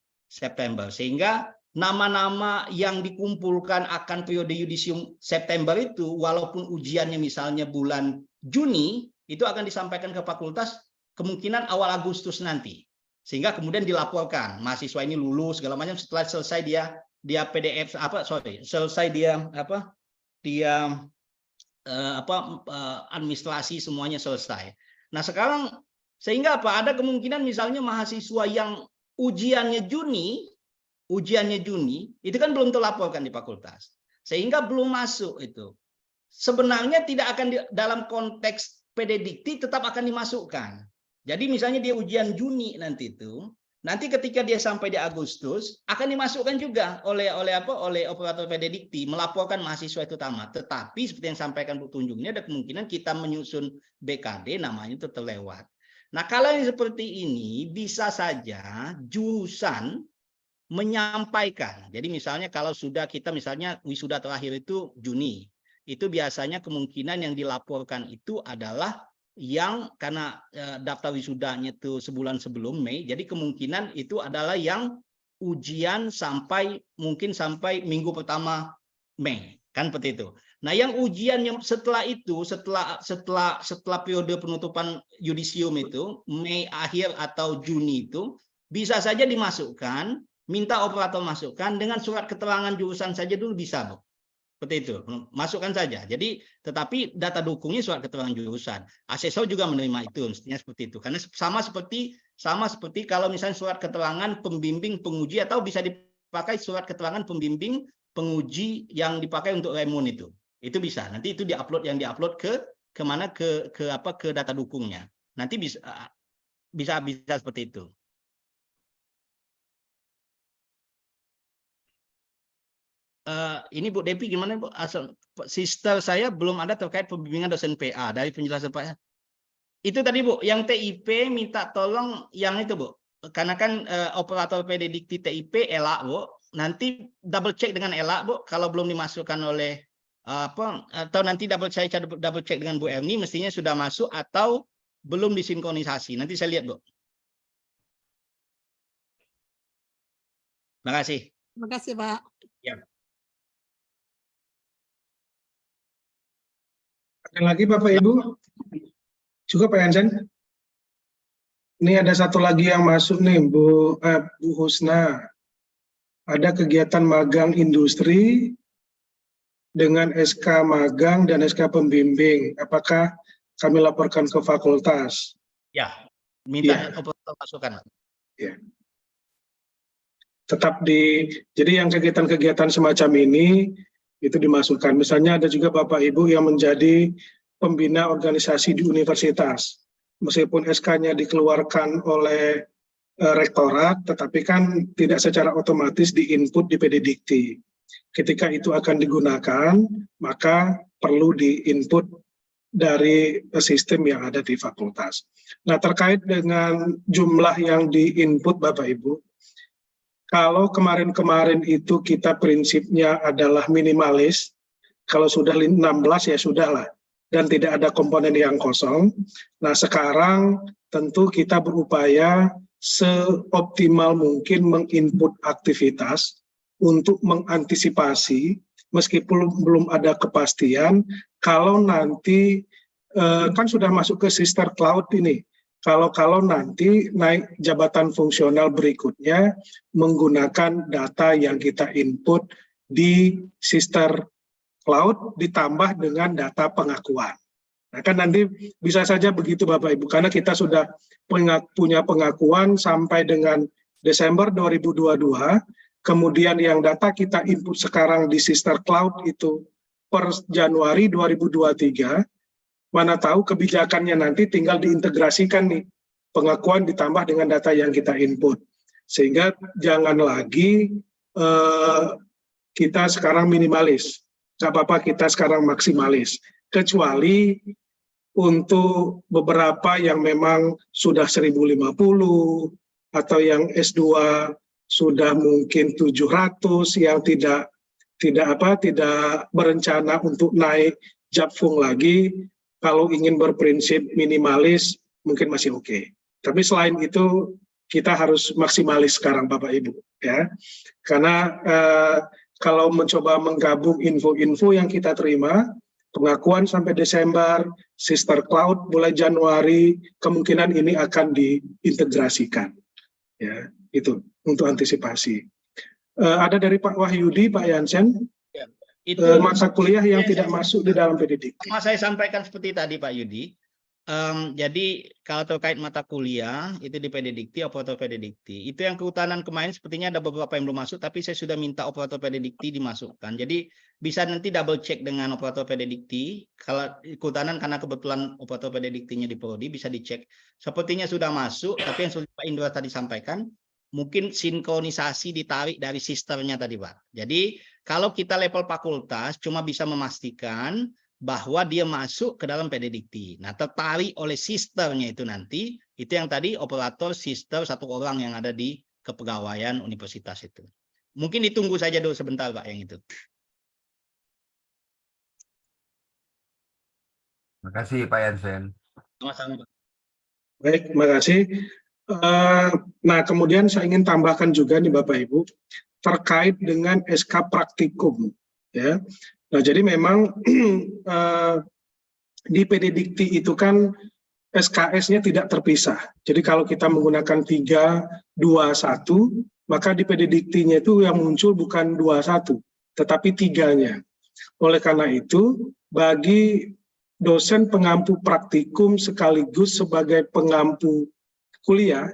sehingga nama-nama yang dikumpulkan akan periode yudisium September itu, walaupun ujiannya misalnya bulan Juni, itu akan disampaikan ke fakultas kemungkinan awal Agustus nanti. Sehingga kemudian dilaporkan, mahasiswa ini lulus, segala macam, setelah selesai dia PDF, selesai dia administrasi semuanya selesai. Nah sekarang sehingga apa? Ada kemungkinan misalnya mahasiswa yang ujiannya Juni itu kan belum terlaporkan di fakultas, sehingga belum masuk itu. Sebenarnya tidak akan dalam konteks PDDikti tetap akan dimasukkan. Jadi misalnya dia ujian Juni nanti ketika dia sampai di Agustus akan dimasukkan juga oleh operator PDDikti melaporkan mahasiswa itu tamat. Tetapi seperti yang sampaikan Bu Tunjung, ini ada kemungkinan kita menyusun BKD namanya itu terlewat. Nah, kalau yang seperti ini bisa saja jurusan menyampaikan. Jadi misalnya kalau sudah kita misalnya wisuda terakhir itu Juni, itu biasanya kemungkinan yang dilaporkan itu adalah yang karena daftar wisudanya itu sebulan sebelum Mei, jadi kemungkinan itu adalah yang ujian mungkin sampai minggu pertama Mei, kan seperti itu. Nah, yang ujian yang setelah itu, setelah periode penutupan yudisium itu, Mei akhir atau Juni itu, bisa saja dimasukkan, minta operator masukkan, dengan surat keterangan jurusan saja dulu bisa, Bu. Seperti itu, masukkan saja. Jadi, tetapi data dukungnya surat keterangan jurusan. Asesor juga menerima itu, mestinya seperti itu. Karena sama seperti kalau misalnya surat keterangan pembimbing penguji, atau bisa dipakai surat keterangan pembimbing penguji yang dipakai untuk remun itu bisa. Nanti itu diupload ke mana ke data dukungnya. Nanti bisa seperti itu. Ini Bu Depi gimana Bu? Sister saya belum ada terkait pembimbingan dosen PA dari penjelasan Pak. Itu tadi Bu, yang TIP minta tolong yang itu Bu. Karena kan operator PDDikti TIP ELA Bu. Nanti double check dengan ELA Bu, kalau belum dimasukkan oleh atau nanti double check dengan Bu Erni mestinya sudah masuk atau belum disinkronisasi. Nanti saya lihat Bu. Terima kasih. Terima kasih Pak. Ya. Ada lagi Bapak Ibu? Cukup Pak Yansen? Ini ada satu lagi yang masuk nih Bu Husna. Ada kegiatan magang industri dengan SK magang dan SK pembimbing. Apakah kami laporkan ke fakultas? Ya, minta operator masukkan. Ya. Jadi yang kegiatan-kegiatan semacam ini itu dimasukkan. Misalnya ada juga Bapak Ibu yang menjadi pembina organisasi di universitas. Meskipun SK-nya dikeluarkan oleh rektorat, tetapi kan tidak secara otomatis diinput di PDDikti. Ketika itu akan digunakan, maka perlu diinput dari sistem yang ada di fakultas. Nah, terkait dengan jumlah yang diinput Bapak Ibu, kalau kemarin-kemarin itu kita prinsipnya adalah minimalis, kalau sudah 16 ya sudahlah, dan tidak ada komponen yang kosong. Nah sekarang tentu kita berupaya seoptimal mungkin menginput aktivitas untuk mengantisipasi, meskipun belum ada kepastian, kalau nanti kan sudah masuk ke sister cloud ini, kalau nanti naik jabatan fungsional berikutnya menggunakan data yang kita input di sister cloud ditambah dengan data pengakuan. Nah kan nanti bisa saja begitu Bapak Ibu, karena kita sudah punya pengakuan sampai dengan Desember 2022, kemudian yang data kita input sekarang di sister cloud itu per Januari 2023, mana tahu kebijakannya nanti tinggal diintegrasikan nih, pengakuan ditambah dengan data yang kita input. Sehingga jangan lagi kita sekarang minimalis, nggak apa-apa kita sekarang maksimalis. Kecuali untuk beberapa yang memang sudah 1050, atau yang S2 sudah mungkin 700, yang tidak berencana untuk naik Japfung lagi. Kalau ingin berprinsip minimalis mungkin masih oke. Tapi selain itu kita harus maksimalis sekarang Bapak Ibu ya. Karena kalau mencoba menggabung info-info yang kita terima, pengakuan sampai Desember, sister cloud mulai Januari, kemungkinan ini akan diintegrasikan. Ya, itu untuk antisipasi. Ada dari Pak Wahyudi, Pak Yansen. Itu mata kuliah yang tidak masuk di dalam PDDikti. sama saya sampaikan seperti tadi Pak Yudi. Jadi kalau terkait mata kuliah itu di PDDikti, operator PDDikti. Itu yang kehutanan kemarin sepertinya ada beberapa yang belum masuk, tapi saya sudah minta operator PDDikti dimasukkan. Jadi bisa nanti double check dengan operator PDDikti. Kalau kehutanan karena kebetulan operator PDDiktinya di Prodi bisa dicek. Sepertinya sudah masuk, tapi yang sudah Pak Indra tadi sampaikan, mungkin sinkronisasi ditarik dari sisternya tadi Pak. Jadi kalau kita level fakultas cuma bisa memastikan bahwa dia masuk ke dalam PDDikti. Nah, tertarik oleh sisternya itu nanti, itu yang tadi operator sister satu orang yang ada di kepegawaian universitas itu. Mungkin ditunggu saja dulu sebentar Pak yang itu. Terima kasih Pak Yansen. Sama-sama Pak. Baik, terima kasih. Nah, kemudian saya ingin tambahkan juga nih Bapak Ibu, terkait dengan SK praktikum. Ya. Nah, jadi memang di PDDikti itu kan SKS-nya tidak terpisah. Jadi kalau kita menggunakan 3, 2, 1, maka di PDDikti-nya itu yang muncul bukan 2, 1, tetapi 3-nya. Oleh karena itu, bagi dosen pengampu praktikum sekaligus sebagai pengampu kuliah,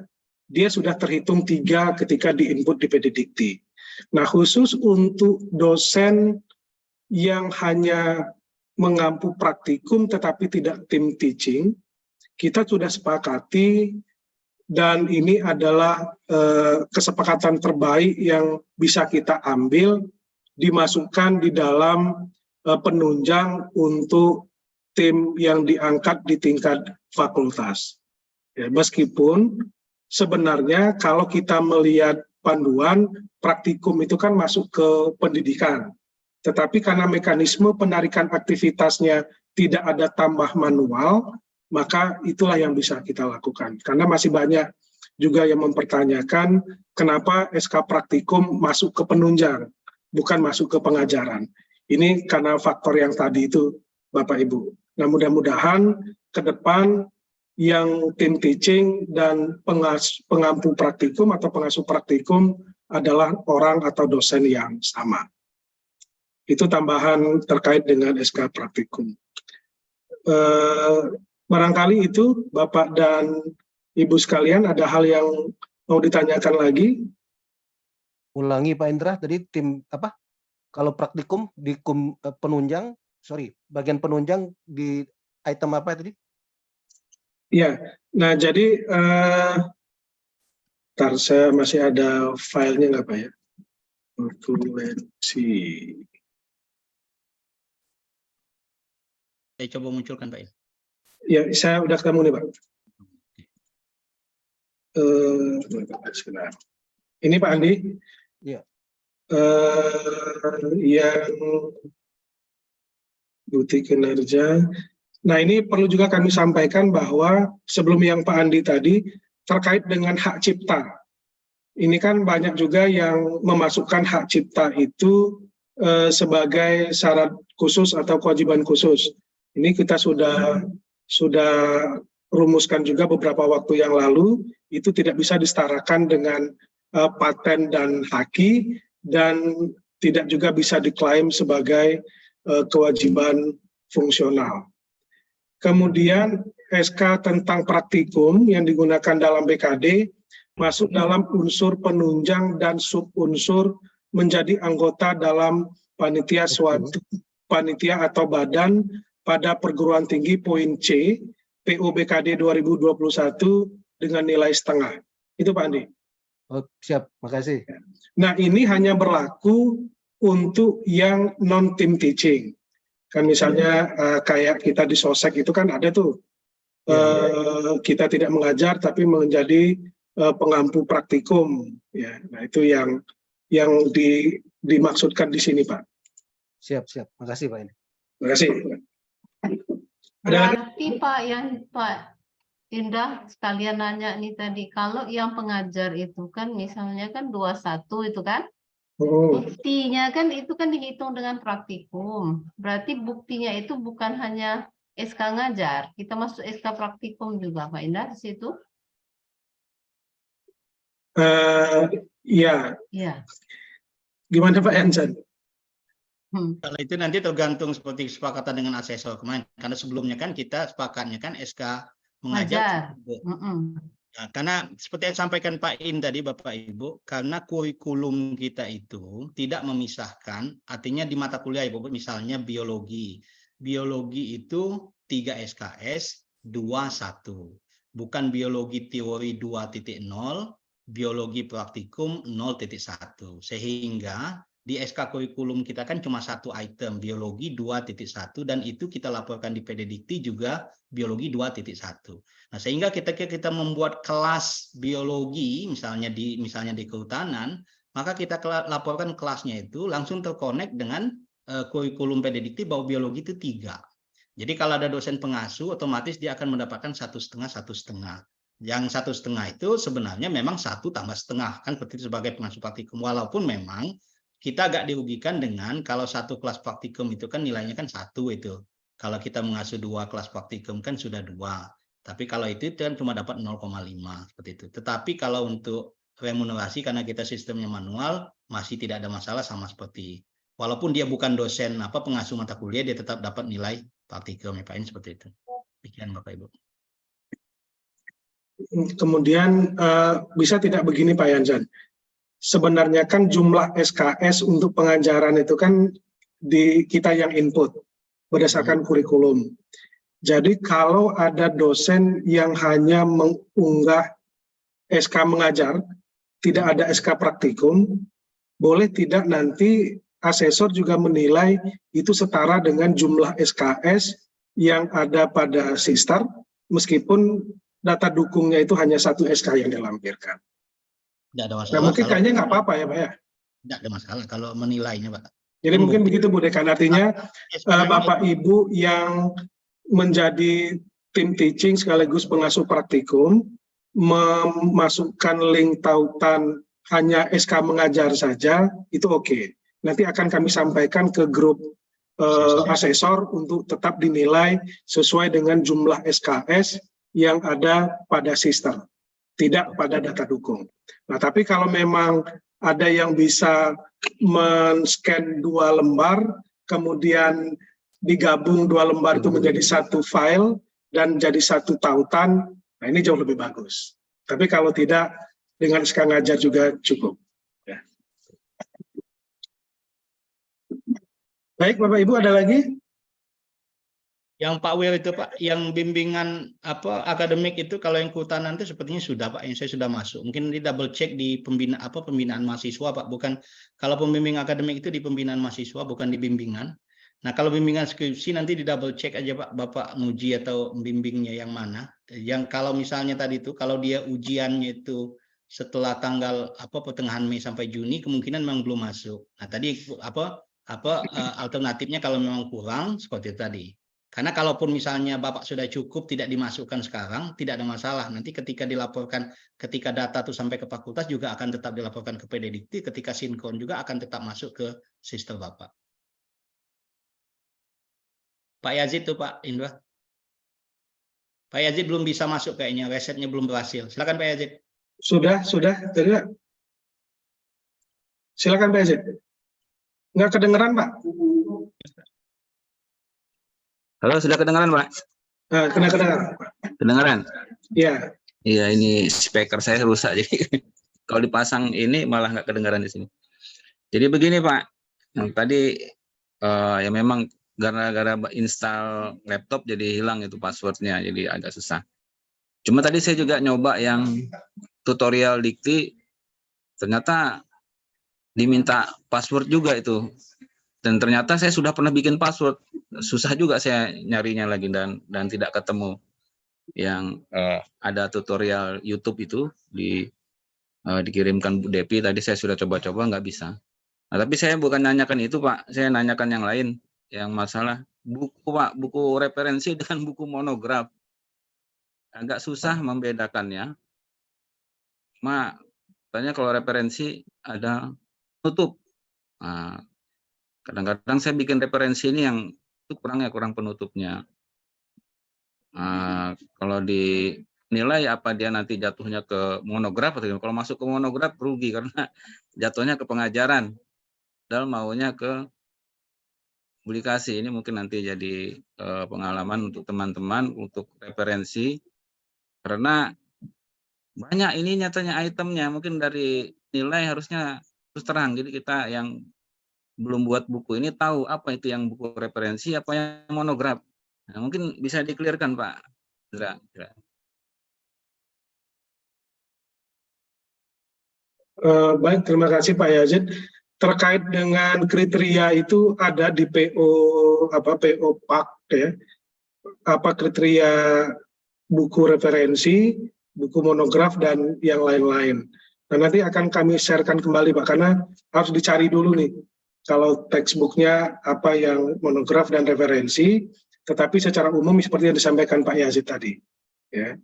dia sudah terhitung 3 ketika di-input di PDDikti. Nah, khusus untuk dosen yang hanya mengampu praktikum tetapi tidak tim teaching, kita sudah sepakati dan ini adalah kesepakatan terbaik yang bisa kita ambil, dimasukkan di dalam penunjang untuk tim yang diangkat di tingkat fakultas. Ya, meskipun sebenarnya kalau kita melihat panduan, praktikum itu kan masuk ke pendidikan. Tetapi karena mekanisme penarikan aktivitasnya tidak ada tambah manual, maka itulah yang bisa kita lakukan. Karena masih banyak juga yang mempertanyakan kenapa SK praktikum masuk ke penunjang, bukan masuk ke pengajaran. Ini karena faktor yang tadi itu, Bapak Ibu. Nah, mudah-mudahan ke depan yang tim teaching dan pengampu praktikum atau pengasuh praktikum adalah orang atau dosen yang sama. Itu tambahan terkait dengan SK praktikum. Barangkali itu Bapak dan Ibu sekalian ada hal yang mau ditanyakan lagi? Ulangi Pak Indra, tadi tim apa? Kalau praktikum di penunjang, bagian penunjang di item apa tadi? Ya, nah jadi saya masih ada filenya nggak Pak ya? Dokumensi. Saya coba munculkan Pak. Ya, saya udah ketemu nih Pak. Ini Pak Andi. Iya. Yang bukti kinerja. Nah, ini perlu juga kami sampaikan bahwa sebelum yang Pak Andi tadi terkait dengan hak cipta. Ini kan banyak juga yang memasukkan hak cipta itu sebagai syarat khusus atau kewajiban khusus. Ini kita sudah rumuskan juga beberapa waktu yang lalu, itu tidak bisa disetarakan dengan paten dan haki, dan tidak juga bisa diklaim sebagai kewajiban fungsional. Kemudian SK tentang praktikum yang digunakan dalam BKD masuk dalam unsur penunjang dan subunsur menjadi anggota dalam panitia suatu panitia atau badan pada perguruan tinggi poin C PU BKD 2021 dengan nilai setengah. Itu Pak Andi. Oh, siap, makasih. Nah, ini hanya berlaku untuk yang non-team teaching. Kan misalnya kayak kita di Sosek itu kan ada tuh, kita tidak mengajar tapi menjadi pengampu praktikum. Ya, nah itu yang dimaksudkan di sini Pak. Siap, makasih Pak. Terima kasih. Berarti Pak Indah sekalian nanya nih tadi, kalau yang pengajar itu kan misalnya kan 21 itu kan, buktinya kan itu kan dihitung dengan praktikum. Berarti buktinya itu bukan hanya SK ngajar, kita masuk SK praktikum juga Pak Indah di situ? Ya. Gimana Pak Yansen? Kalau itu nanti tergantung seperti kesepakatan dengan asesor kemarin. Karena sebelumnya kan kita sepakatnya kan SK mengajar. Nah, karena seperti yang disampaikan Pak In tadi, Bapak Ibu, karena kurikulum kita itu tidak memisahkan, artinya di mata kuliah Ibu, misalnya biologi. Biologi itu 3 SKS, 2-1. Bukan biologi teori 2.0, biologi praktikum 0.1. Sehingga di SK kurikulum kita kan cuma satu item, biologi 2.1, dan itu kita laporkan di PDDikti juga biologi 2.1. Nah, sehingga kita membuat kelas biologi misalnya di kehutanan, maka kita laporkan kelasnya itu langsung terkonek dengan kurikulum PDDikti bahwa biologi itu 3. Jadi kalau ada dosen pengasuh, otomatis dia akan mendapatkan 1,5. Yang 1,5 itu sebenarnya memang 1 tambah setengah, kan seperti sebagai pengasuh praktikum. Walaupun memang kita agak dirugikan dengan kalau 1 kelas praktikum itu kan nilainya kan 1 itu. Kalau kita mengasuh 2 kelas praktikum kan sudah 2. Tapi kalau itu kan cuma dapat 0,5 seperti itu. Tetapi kalau untuk remunerasi karena kita sistemnya manual masih tidak ada masalah sama seperti walaupun dia bukan dosen pengasuh mata kuliah dia tetap dapat nilai praktikum Pak, seperti itu. Demikian Bapak Ibu. Kemudian bisa tidak begini Pak Yansan? Sebenarnya kan jumlah SKS untuk pengajaran itu kan di kita yang input berdasarkan kurikulum. Jadi kalau ada dosen yang hanya mengunggah SK mengajar, tidak ada SK praktikum, boleh tidak nanti asesor juga menilai itu setara dengan jumlah SKS yang ada pada Sister, meskipun data dukungnya itu hanya 1 SK yang dilampirkan. Tidak ada masalah. Nah, mungkin kayaknya nggak apa-apa ya Pak ya? Tidak ada masalah kalau menilainya Pak. Jadi mungkin begitu Bu Dekan, artinya Bapak Ibu yang menjadi tim teaching sekaligus pengasuh praktikum memasukkan link tautan hanya SK mengajar saja itu oke. Nanti akan kami sampaikan ke grup asesor untuk tetap dinilai sesuai dengan jumlah SKS yang ada pada sistem, tidak pada data dukung. Nah, tapi kalau memang ada yang bisa men-scan 2 lembar, kemudian digabung 2 lembar itu menjadi 1 file dan jadi 1 tautan, nah ini jauh lebih bagus. Tapi kalau tidak, dengan SK ngajar juga cukup. Ya. Baik Bapak Ibu, ada lagi? Yang Pak Wir itu Pak, yang bimbingan akademik itu kalau yang kehutanan itu sepertinya sudah Pak, yang saya sudah masuk. Mungkin di double check di pembinaan mahasiswa Pak, bukan kalau pembimbing akademik itu di pembinaan mahasiswa bukan di bimbingan. Nah, kalau bimbingan skripsi nanti di double check aja Pak, Bapak nguji atau bimbingnya yang mana. Yang kalau misalnya tadi itu kalau dia ujiannya itu setelah tanggal pertengahan Mei sampai Juni kemungkinan memang belum masuk. Nah, tadi alternatifnya kalau memang kurang seperti itu tadi. Karena kalaupun misalnya Bapak sudah cukup tidak dimasukkan sekarang, tidak ada masalah. Nanti ketika dilaporkan, ketika data itu sampai ke fakultas juga akan tetap dilaporkan ke PDDikti, ketika sinkron juga akan tetap masuk ke sistem Bapak. Pak Yazid tuh Pak Indra. Pak Yazid belum bisa masuk kayaknya, resetnya belum berhasil. Silakan Pak Yazid. Sudah. Tidak. Silakan Pak Yazid. Nggak kedengeran Pak? Halo, sudah kedengaran, Pak? Kedengaran. Kedengaran? Iya. Iya, ini speaker saya rusak, jadi kalau dipasang ini malah nggak kedengaran di sini. Jadi begini, Pak. Yang tadi ya memang gara-gara install laptop jadi hilang itu passwordnya, jadi agak susah. Cuma tadi saya juga nyoba yang tutorial Dikti, ternyata diminta password juga itu. Dan ternyata saya sudah pernah bikin password, susah juga saya nyarinya lagi dan tidak ketemu. Yang ada tutorial YouTube itu dikirimkan Bu Depi, tadi saya sudah coba-coba nggak bisa. Nah, tapi saya bukan nanyakan itu Pak, saya nanyakan yang lain, yang masalah buku Pak, buku referensi dengan buku monograf. Agak susah membedakannya. Cuma katanya kalau referensi ada tutup. Nah, kadang-kadang saya bikin referensi ini yang itu kurang penutupnya. Kalau dinilai apa dia nanti jatuhnya ke monograf atau kalau masuk ke monograf rugi karena jatuhnya ke pengajaran. Padahal maunya ke publikasi. Ini mungkin nanti jadi pengalaman untuk teman-teman, untuk referensi, karena banyak ini nyatanya itemnya, mungkin dari nilai harusnya terus terang. Jadi kita yang belum buat buku ini tahu apa itu yang buku referensi, apa yang monograf. Nah, mungkin bisa di-clearkan Pak Indra. Baik, terima kasih Pak Yazid. Terkait dengan kriteria itu ada di PO PAK ya. Apa kriteria buku referensi, buku monograf dan yang lain-lain. Nah, nanti akan kami sharekan kembali Pak, karena harus dicari dulu nih. Kalau textbooknya apa yang monograf dan referensi, tetapi secara umum seperti yang disampaikan Pak Yazid tadi. Ya,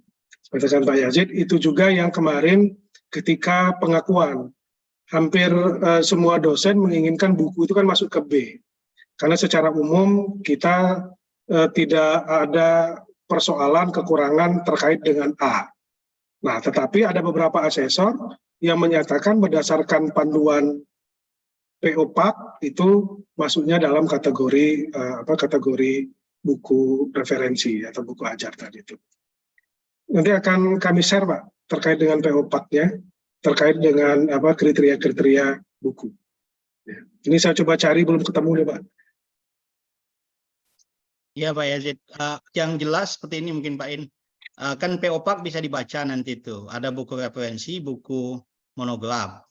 seperti yang Pak Yazid, itu juga yang kemarin ketika pengakuan, hampir semua dosen menginginkan buku itu kan masuk ke B. Karena secara umum kita tidak ada persoalan kekurangan terkait dengan A. Nah, tetapi ada beberapa asesor yang menyatakan berdasarkan panduan PO PAK itu masuknya dalam kategori kategori buku referensi atau buku ajar tadi itu. Nanti akan kami share Pak terkait dengan PO PAK-nya, terkait dengan kriteria-kriteria buku. Ya. Ini saya coba cari belum ketemu nih Pak. Ya Pak Yazid, yang jelas seperti ini mungkin Pak In, kan PO PAK bisa dibaca nanti itu, ada buku referensi, buku monograf.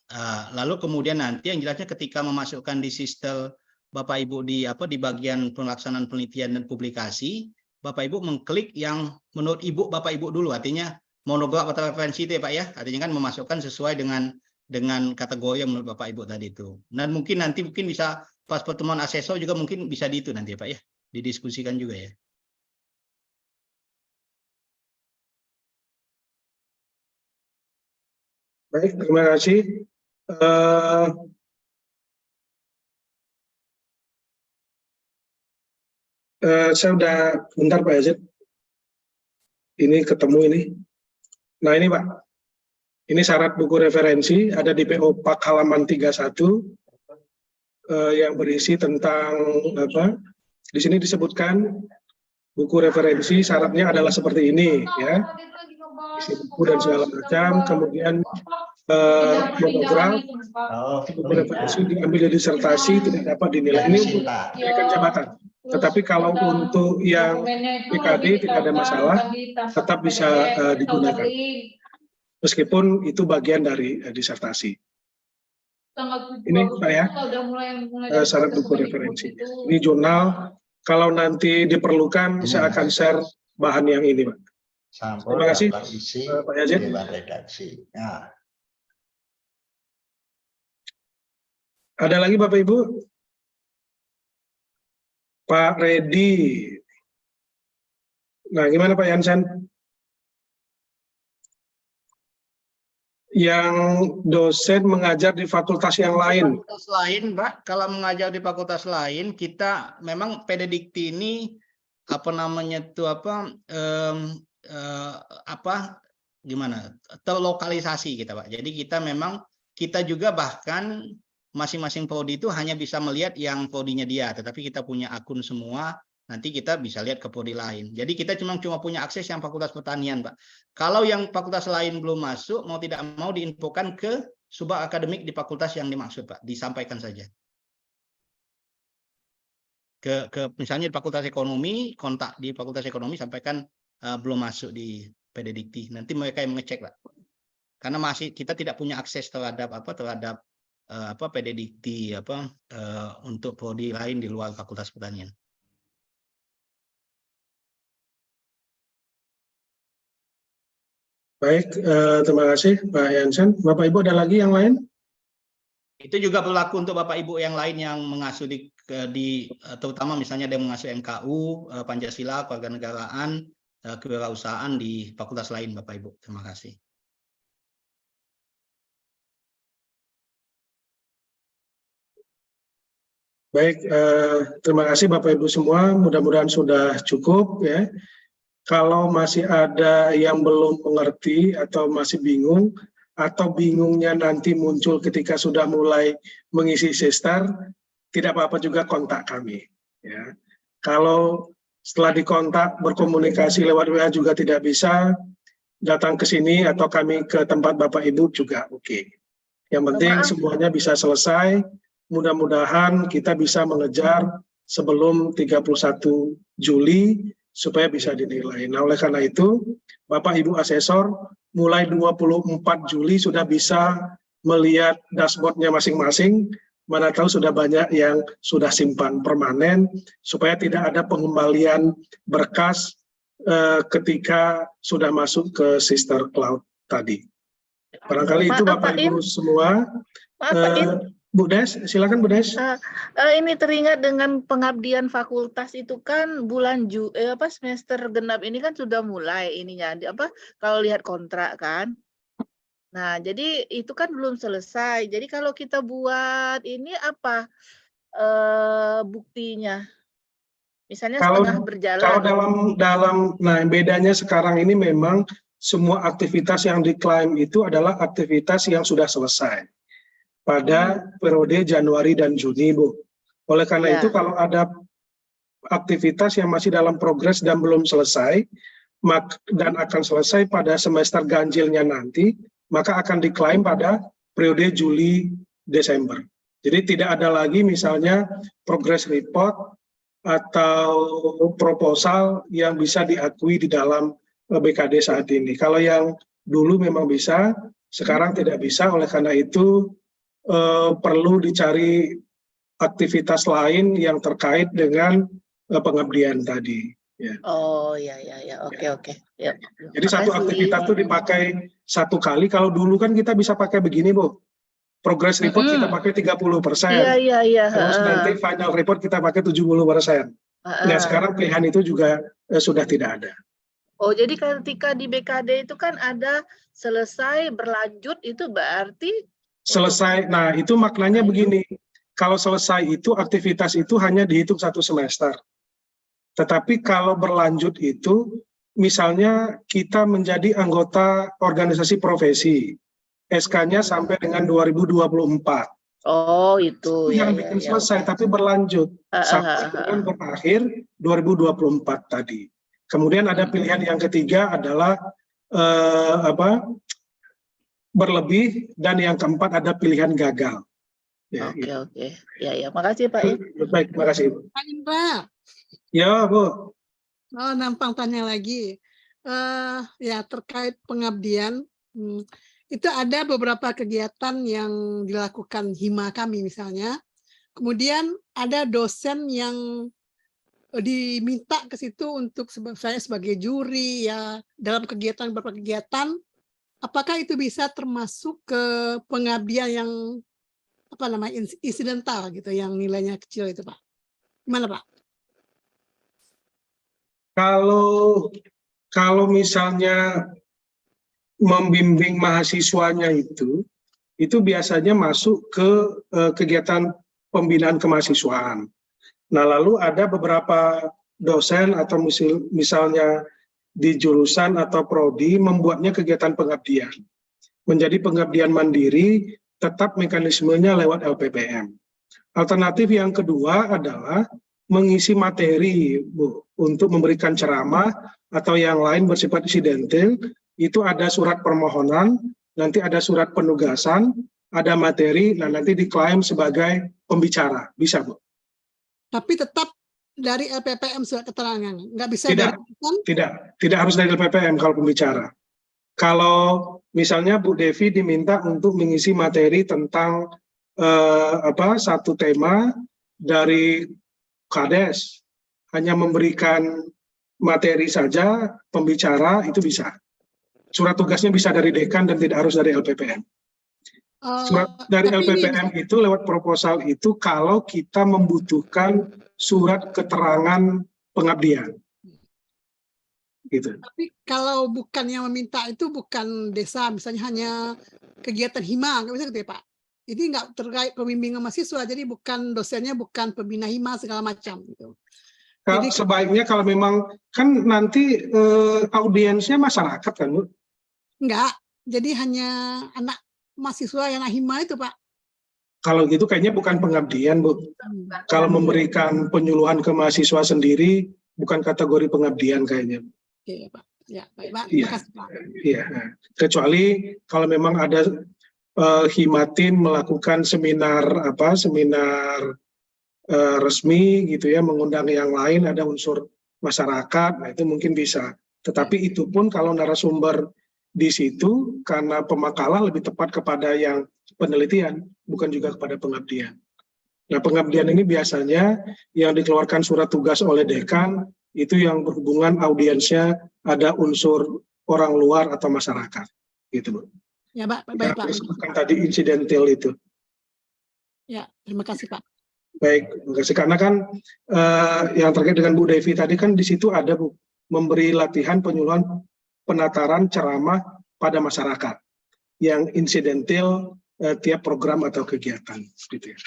Lalu kemudian nanti yang jelasnya ketika memasukkan di sistem Bapak Ibu di bagian pelaksanaan penelitian dan publikasi, Bapak Ibu mengklik yang menurut Ibu Bapak Ibu dulu, artinya monograf atau referensi itu ya Pak ya, artinya kan memasukkan sesuai dengan kategori yang menurut Bapak Ibu tadi itu. Dan mungkin nanti bisa pas pertemuan asesor juga mungkin bisa di itu nanti ya Pak ya, didiskusikan juga ya. Baik, terima kasih. Saya udah bentar Pak Yazid. Ini ketemu ini. Nah ini Pak, ini syarat buku referensi ada di PO PAK halaman 31 yang berisi tentang di sini disebutkan buku referensi syaratnya adalah seperti ini ya, isi buku dan segala macam. Kemudian monograf, buku referensi diambil dari disertasi tidak dapat dinilai. Ini untuk kenaikan jabatan. Tetapi kalau untuk yang PKD tidak ada masalah, tetap bisa digunakan. Meskipun itu bagian dari disertasi. Ini Pak ya, syarat buku referensi. Ini jurnal, kalau nanti diperlukan saya akan share bahan yang ini Pak. Terima kasih Pak Yazid. Nah. Ada lagi Bapak Ibu? Pak Redi. Nah, gimana Pak Yansen? Yang dosen mengajar di fakultas yang lain. Fakultas lain, Pak, kalau mengajar di fakultas lain, kita memang PDDikti ini terlokalisasi kita Pak. Jadi kita juga bahkan masing-masing prodi itu hanya bisa melihat yang prodinya dia, tetapi kita punya akun semua, nanti kita bisa lihat ke prodi lain. Jadi kita cuma punya akses yang fakultas pertanian, Pak. Kalau yang fakultas lain belum masuk, mau tidak mau diinfokan ke subak akademik di fakultas yang dimaksud, Pak. Disampaikan saja. Misalnya di fakultas ekonomi, kontak di fakultas ekonomi, sampaikan belum masuk di PDDikti. Nanti mereka yang mengecek, Pak. Karena masih kita tidak punya akses terhadap PDDikti untuk prodi lain di luar fakultas pertanian. Baik, terima kasih Pak Yansen. Bapak Ibu ada lagi yang lain? Itu juga berlaku untuk Bapak Ibu yang lain yang mengasuh terutama misalnya ada yang mengasuh MKU, Pancasila, kewarganegaraan, kewirausahaan di fakultas lain Bapak Ibu. Terima kasih. Baik, terima kasih Bapak Ibu semua. Mudah-mudahan sudah cukup ya. Kalau masih ada yang belum mengerti atau masih bingung, atau bingungnya nanti muncul ketika sudah mulai mengisi sestar, tidak apa-apa juga kontak kami. Ya. Kalau setelah dikontak berkomunikasi lewat WA juga tidak bisa, datang ke sini atau kami ke tempat Bapak Ibu juga oke. Yang penting Maaf. semuanya bisa selesai. Mudah-mudahan kita bisa mengejar sebelum 31 Juli supaya bisa dinilai. Nah, oleh karena itu, Bapak Ibu asesor mulai 24 Juli sudah bisa melihat dashboardnya masing-masing. Mana tahu sudah banyak yang sudah simpan permanen supaya tidak ada pengembalian berkas ketika sudah masuk ke Sister Cloud tadi. Barangkali itu Maaf, Bapak Pak Ibu semua. Maaf, Pak Im. Bu Des, silakan Bu Des. Ini teringat dengan pengabdian fakultas itu kan bulan semester genap ini kan sudah mulai ininya kalau lihat kontrak kan. Nah, jadi itu kan belum selesai. Jadi kalau kita buat ini apa buktinya? Misalnya Kalau setengah berjalan. dalam nah bedanya sekarang ini memang semua aktivitas yang diklaim itu adalah aktivitas yang sudah selesai pada periode Januari dan Juni, Bu. Oleh karena itu kalau ada aktivitas yang masih dalam progres dan belum selesai dan akan selesai pada semester ganjilnya nanti, maka akan diklaim pada periode Juli Desember. Jadi tidak ada lagi misalnya progress report atau proposal yang bisa diakui di dalam BKD saat ini. Kalau yang dulu memang bisa, sekarang tidak bisa. Oleh karena itu perlu dicari aktivitas lain yang terkait dengan pengabdian tadi. Ya. Oh ya, oke. Ya. Jadi satu aktivitas itu dipakai satu kali. Kalau dulu kan kita bisa pakai begini, Bu. Progress report kita pakai 30%. Iya. Terus nanti final report kita pakai 70%. Nah, sekarang pilihan itu juga sudah tidak ada. Oh, jadi ketika di BKD itu kan ada selesai, berlanjut, itu berarti selesai. Nah, itu maknanya begini. Kalau selesai itu aktivitas itu hanya dihitung 1 semester. Tetapi kalau berlanjut itu, misalnya kita menjadi anggota organisasi profesi, SK-nya sampai dengan 2024. Oh, itu yang bikin selesai, tapi berlanjut sampai dengan berakhir 2024 tadi. Kemudian ada pilihan yang ketiga adalah berlebih, dan yang keempat ada pilihan gagal. Ya, Oke. Ya. Makasih Pak Im. Baik, makasih. Pak Indra. Ya, Bu. Oh, nampang tanya lagi. Ya, terkait pengabdian, itu ada beberapa kegiatan yang dilakukan hima kami misalnya. Kemudian ada dosen yang diminta ke situ untuk saya sebagai juri ya dalam beberapa kegiatan. Apakah itu bisa termasuk ke pengabdian yang insidental gitu, yang nilainya kecil itu, Pak? Gimana, Pak? Kalau misalnya membimbing mahasiswanya itu biasanya masuk ke kegiatan pembinaan kemahasiswaan. Nah, lalu ada beberapa dosen atau misalnya di jurusan atau prodi membuatnya kegiatan pengabdian. Menjadi pengabdian mandiri, tetap mekanismenya lewat LPPM. Alternatif yang kedua adalah mengisi materi, Bu, untuk memberikan ceramah atau yang lain bersifat insidental. Itu ada surat permohonan, nanti ada surat penugasan, ada materi, nah nanti diklaim sebagai pembicara. Bisa, Bu. Tapi tetap dari LPPM surat keterangan, nggak bisa tidak harus dari LPPM kalau pembicara. Kalau misalnya Bu Devi diminta untuk mengisi materi tentang satu tema dari Kades, hanya memberikan materi saja, pembicara itu bisa. Surat tugasnya bisa dari dekan dan tidak harus dari LPPM. Surat dari LPPM itu lewat proposal itu kalau kita membutuhkan surat keterangan pengabdian. Gitu. Tapi kalau bukan yang meminta itu bukan desa, misalnya hanya kegiatan hima, nggak bisa gitu ya, Pak? Ini nggak terkait pembimbingan mahasiswa, jadi bukan dosennya, bukan pembina hima segala macam gitu. Jadi, sebaiknya kalau memang kan nanti audiensnya masyarakat kan, Bu? Enggak, jadi hanya anak mahasiswa yang hima itu, Pak. Kalau gitu kayaknya bukan pengabdian, Bu. Kalau memberikan penyuluhan ke mahasiswa sendiri bukan kategori pengabdian kayaknya. Oke, Pak. Ya, baik, Pak. Iya. Terima kasih, Pak. Iya. Kecuali kalau memang ada Himatin melakukan seminar resmi gitu ya, mengundang yang lain, ada unsur masyarakat, nah itu mungkin bisa. Tetapi itu pun kalau narasumber di situ karena pemakalah lebih tepat kepada yang penelitian, bukan juga kepada pengabdian. Nah, pengabdian ini biasanya yang dikeluarkan surat tugas oleh dekan itu yang berhubungan audiensnya ada unsur orang luar atau masyarakat, gitu, Bu. Ya, Pak. Baik, Pak. Bukan tadi insidental itu. Ya, terima kasih, Pak. Baik, terima kasih. Karena kan yang terkait dengan Bu Devi tadi kan di situ ada, Bu, memberi latihan penyuluhan penataran ceramah pada masyarakat yang insidental tiap program atau kegiatan, gitu ya.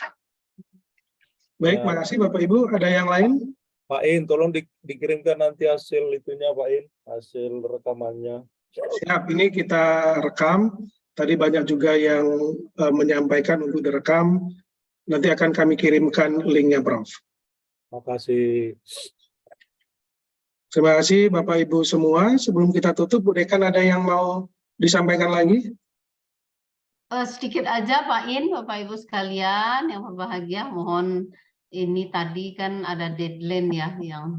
Baik, makasih Bapak Ibu. Ada yang lain? Pak In, tolong dikirimkan nanti hasil itunya, Pak In, hasil rekamannya. Siap, ini kita rekam. Tadi banyak juga yang menyampaikan untuk direkam. Nanti akan kami kirimkan linknya, Prof. Makasih. Terima kasih Bapak Ibu semua. Sebelum kita tutup, Bu Dekan ada yang mau disampaikan lagi? Sedikit aja Pak In, Bapak Ibu sekalian yang berbahagia, mohon ini tadi kan ada deadline ya yang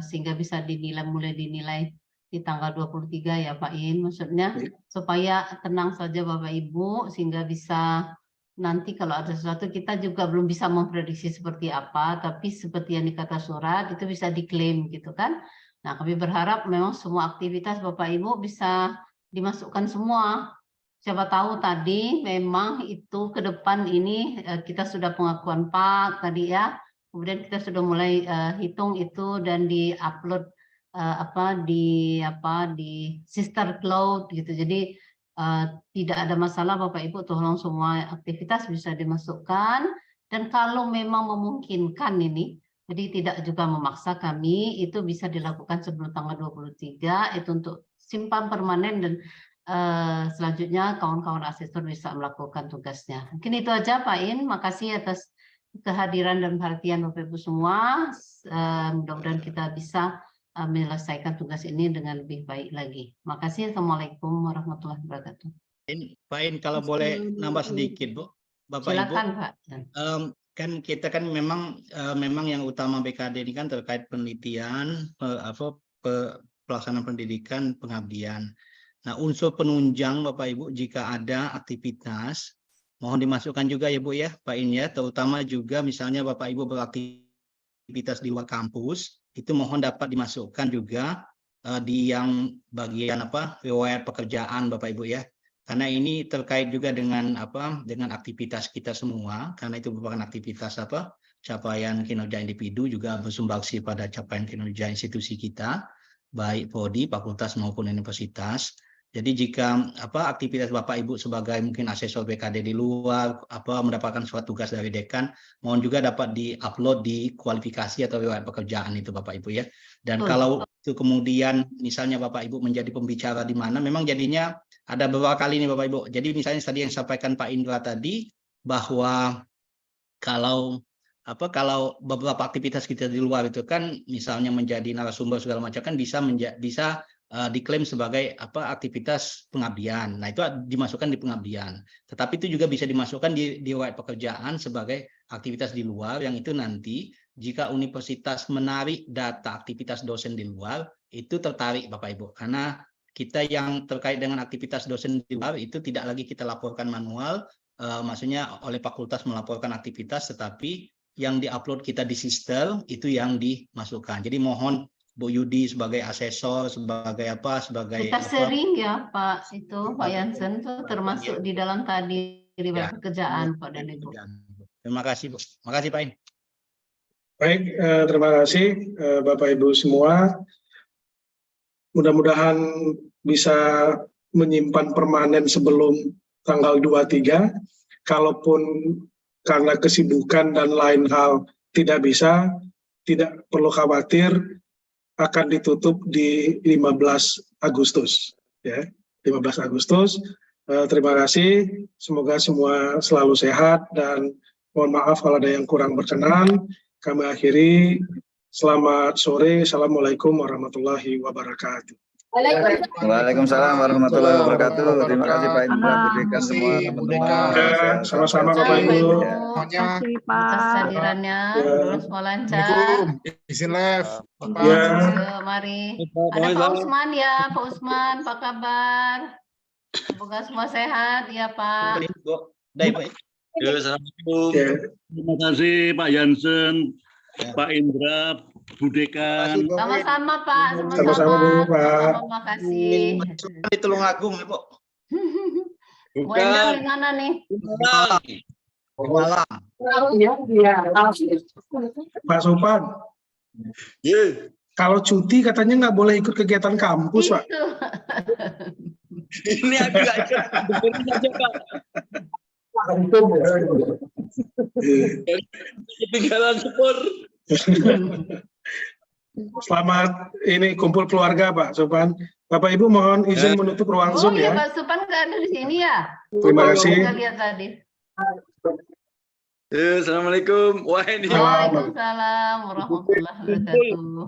sehingga bisa mulai dinilai di tanggal 23 ya Pak In, maksudnya supaya tenang saja Bapak Ibu sehingga bisa nanti kalau ada sesuatu kita juga belum bisa memprediksi seperti apa, tapi seperti yang dikata surat itu bisa diklaim gitu kan. Nah, kami berharap memang semua aktivitas Bapak Ibu bisa dimasukkan semua. Siapa tahu tadi memang itu ke depan ini kita sudah pengakuan Pak tadi ya, kemudian kita sudah mulai hitung itu dan di-upload di Sister Cloud gitu. Jadi tidak ada masalah Bapak Ibu, tolong semua aktivitas bisa dimasukkan dan kalau memang memungkinkan ini, jadi tidak juga memaksa kami, itu bisa dilakukan sebelum tanggal 23 itu untuk simpan permanen dan selanjutnya kawan-kawan asesor bisa melakukan tugasnya. Mungkin itu aja Pak In, makasih atas kehadiran dan perhatian Bapak Ibu semua. Mudah-mudahan kita bisa menyelesaikan tugas ini dengan lebih baik lagi. Makasih. Assalamualaikum warahmatullahi wabarakatuh. Pak In, kalau boleh nambah sedikit, Bu. Bapak Silakan, Ibu. Pak. Kan kita kan memang yang utama BKD ini kan terkait penelitian, pelaksanaan pendidikan, pengabdian. Nah, unsur penunjang Bapak Ibu jika ada aktivitas mohon dimasukkan juga ya Bu ya, Pak In ya, terutama juga misalnya Bapak Ibu beraktivitas di luar kampus, itu mohon dapat dimasukkan juga di yang bagian riwayat pekerjaan Bapak Ibu ya. Karena ini terkait juga dengan dengan aktivitas kita semua, karena itu merupakan aktivitas capaian kinerja individu juga bersumbangsi pada capaian kinerja institusi kita, baik prodi, fakultas maupun universitas. Jadi jika aktivitas Bapak Ibu sebagai mungkin asesor BKD di luar mendapatkan surat tugas dari dekan, mohon juga dapat di-upload di kualifikasi atau riwayat pekerjaan itu Bapak Ibu ya. Dan kalau itu kemudian misalnya Bapak Ibu menjadi pembicara di mana, memang jadinya ada beberapa kali nih Bapak Ibu. Jadi misalnya tadi yang disampaikan Pak Indra tadi bahwa kalau beberapa aktivitas kita di luar itu kan misalnya menjadi narasumber segala macam kan bisa diklaim sebagai aktivitas pengabdian. Nah, itu dimasukkan di pengabdian. Tetapi itu juga bisa dimasukkan di riwayat pekerjaan sebagai aktivitas di luar yang itu nanti jika universitas menarik data aktivitas dosen di luar itu tertarik Bapak Ibu. Karena kita yang terkait dengan aktivitas dosen di luar itu tidak lagi kita laporkan manual, maksudnya oleh fakultas melaporkan aktivitas, tetapi yang diupload kita di sistem itu yang dimasukkan. Jadi mohon Bu Yudi sebagai asesor, sebagai kita sering ya Pak Jansen itu termasuk di dalam tadi riwayat pekerjaan Pak dan Ibu. Terima kasih Bu. Terima kasih Pak In. Baik, terima kasih Bapak Ibu semua. Mudah-mudahan bisa menyimpan permanen sebelum tanggal 23. Kalaupun karena kesibukan dan lain hal tidak bisa, tidak perlu khawatir, akan ditutup di 15 Agustus ya. 15 Agustus Terima kasih. Semoga semua selalu sehat dan mohon maaf kalau ada yang kurang berkenan. Kami akhiri. Selamat sore. Assalamualaikum warahmatullahi wabarakatuh. Waalaikumsalam warahmatullahi wabarakatuh. Terima kasih Pak Indra, Budekan semua Ya, teman-teman. sama-sama Bapak Ibu. Terima kasih atas kehadirannya. Semoga semua lancar. Izin live. Ya. Yuk, mari. Ada Pak Usman ya, Pak Usman, apa kabar? Semoga semua sehat ya Pak. Assalamualaikum. Ya. Terima kasih Pak Jansen, Pak Indra, Budekan. Sama-sama Pak, Sama-sama, sama-sama. Bu, Pak. Terima kasih. Di Tulungagung ya, Bu. Bu Endang di mana nih? Malam. Pak Sopan, kalau cuti katanya nggak boleh ikut kegiatan kampus, Pak. Itu. Ini aku nggak ikut. Dengerin aja, Pak. Ketinggalan sepur. Selamat ini kumpul keluarga Pak Sopan. Bapak Ibu mohon izin menutup ruang Oh Zoom iya ya. Pak Supan nggak ada di sini ya? Terima kasih. Kita lihat tadi. Assalamualaikum. Wah ini. Waalaikumsalam warahmatullahi wabarakatuh.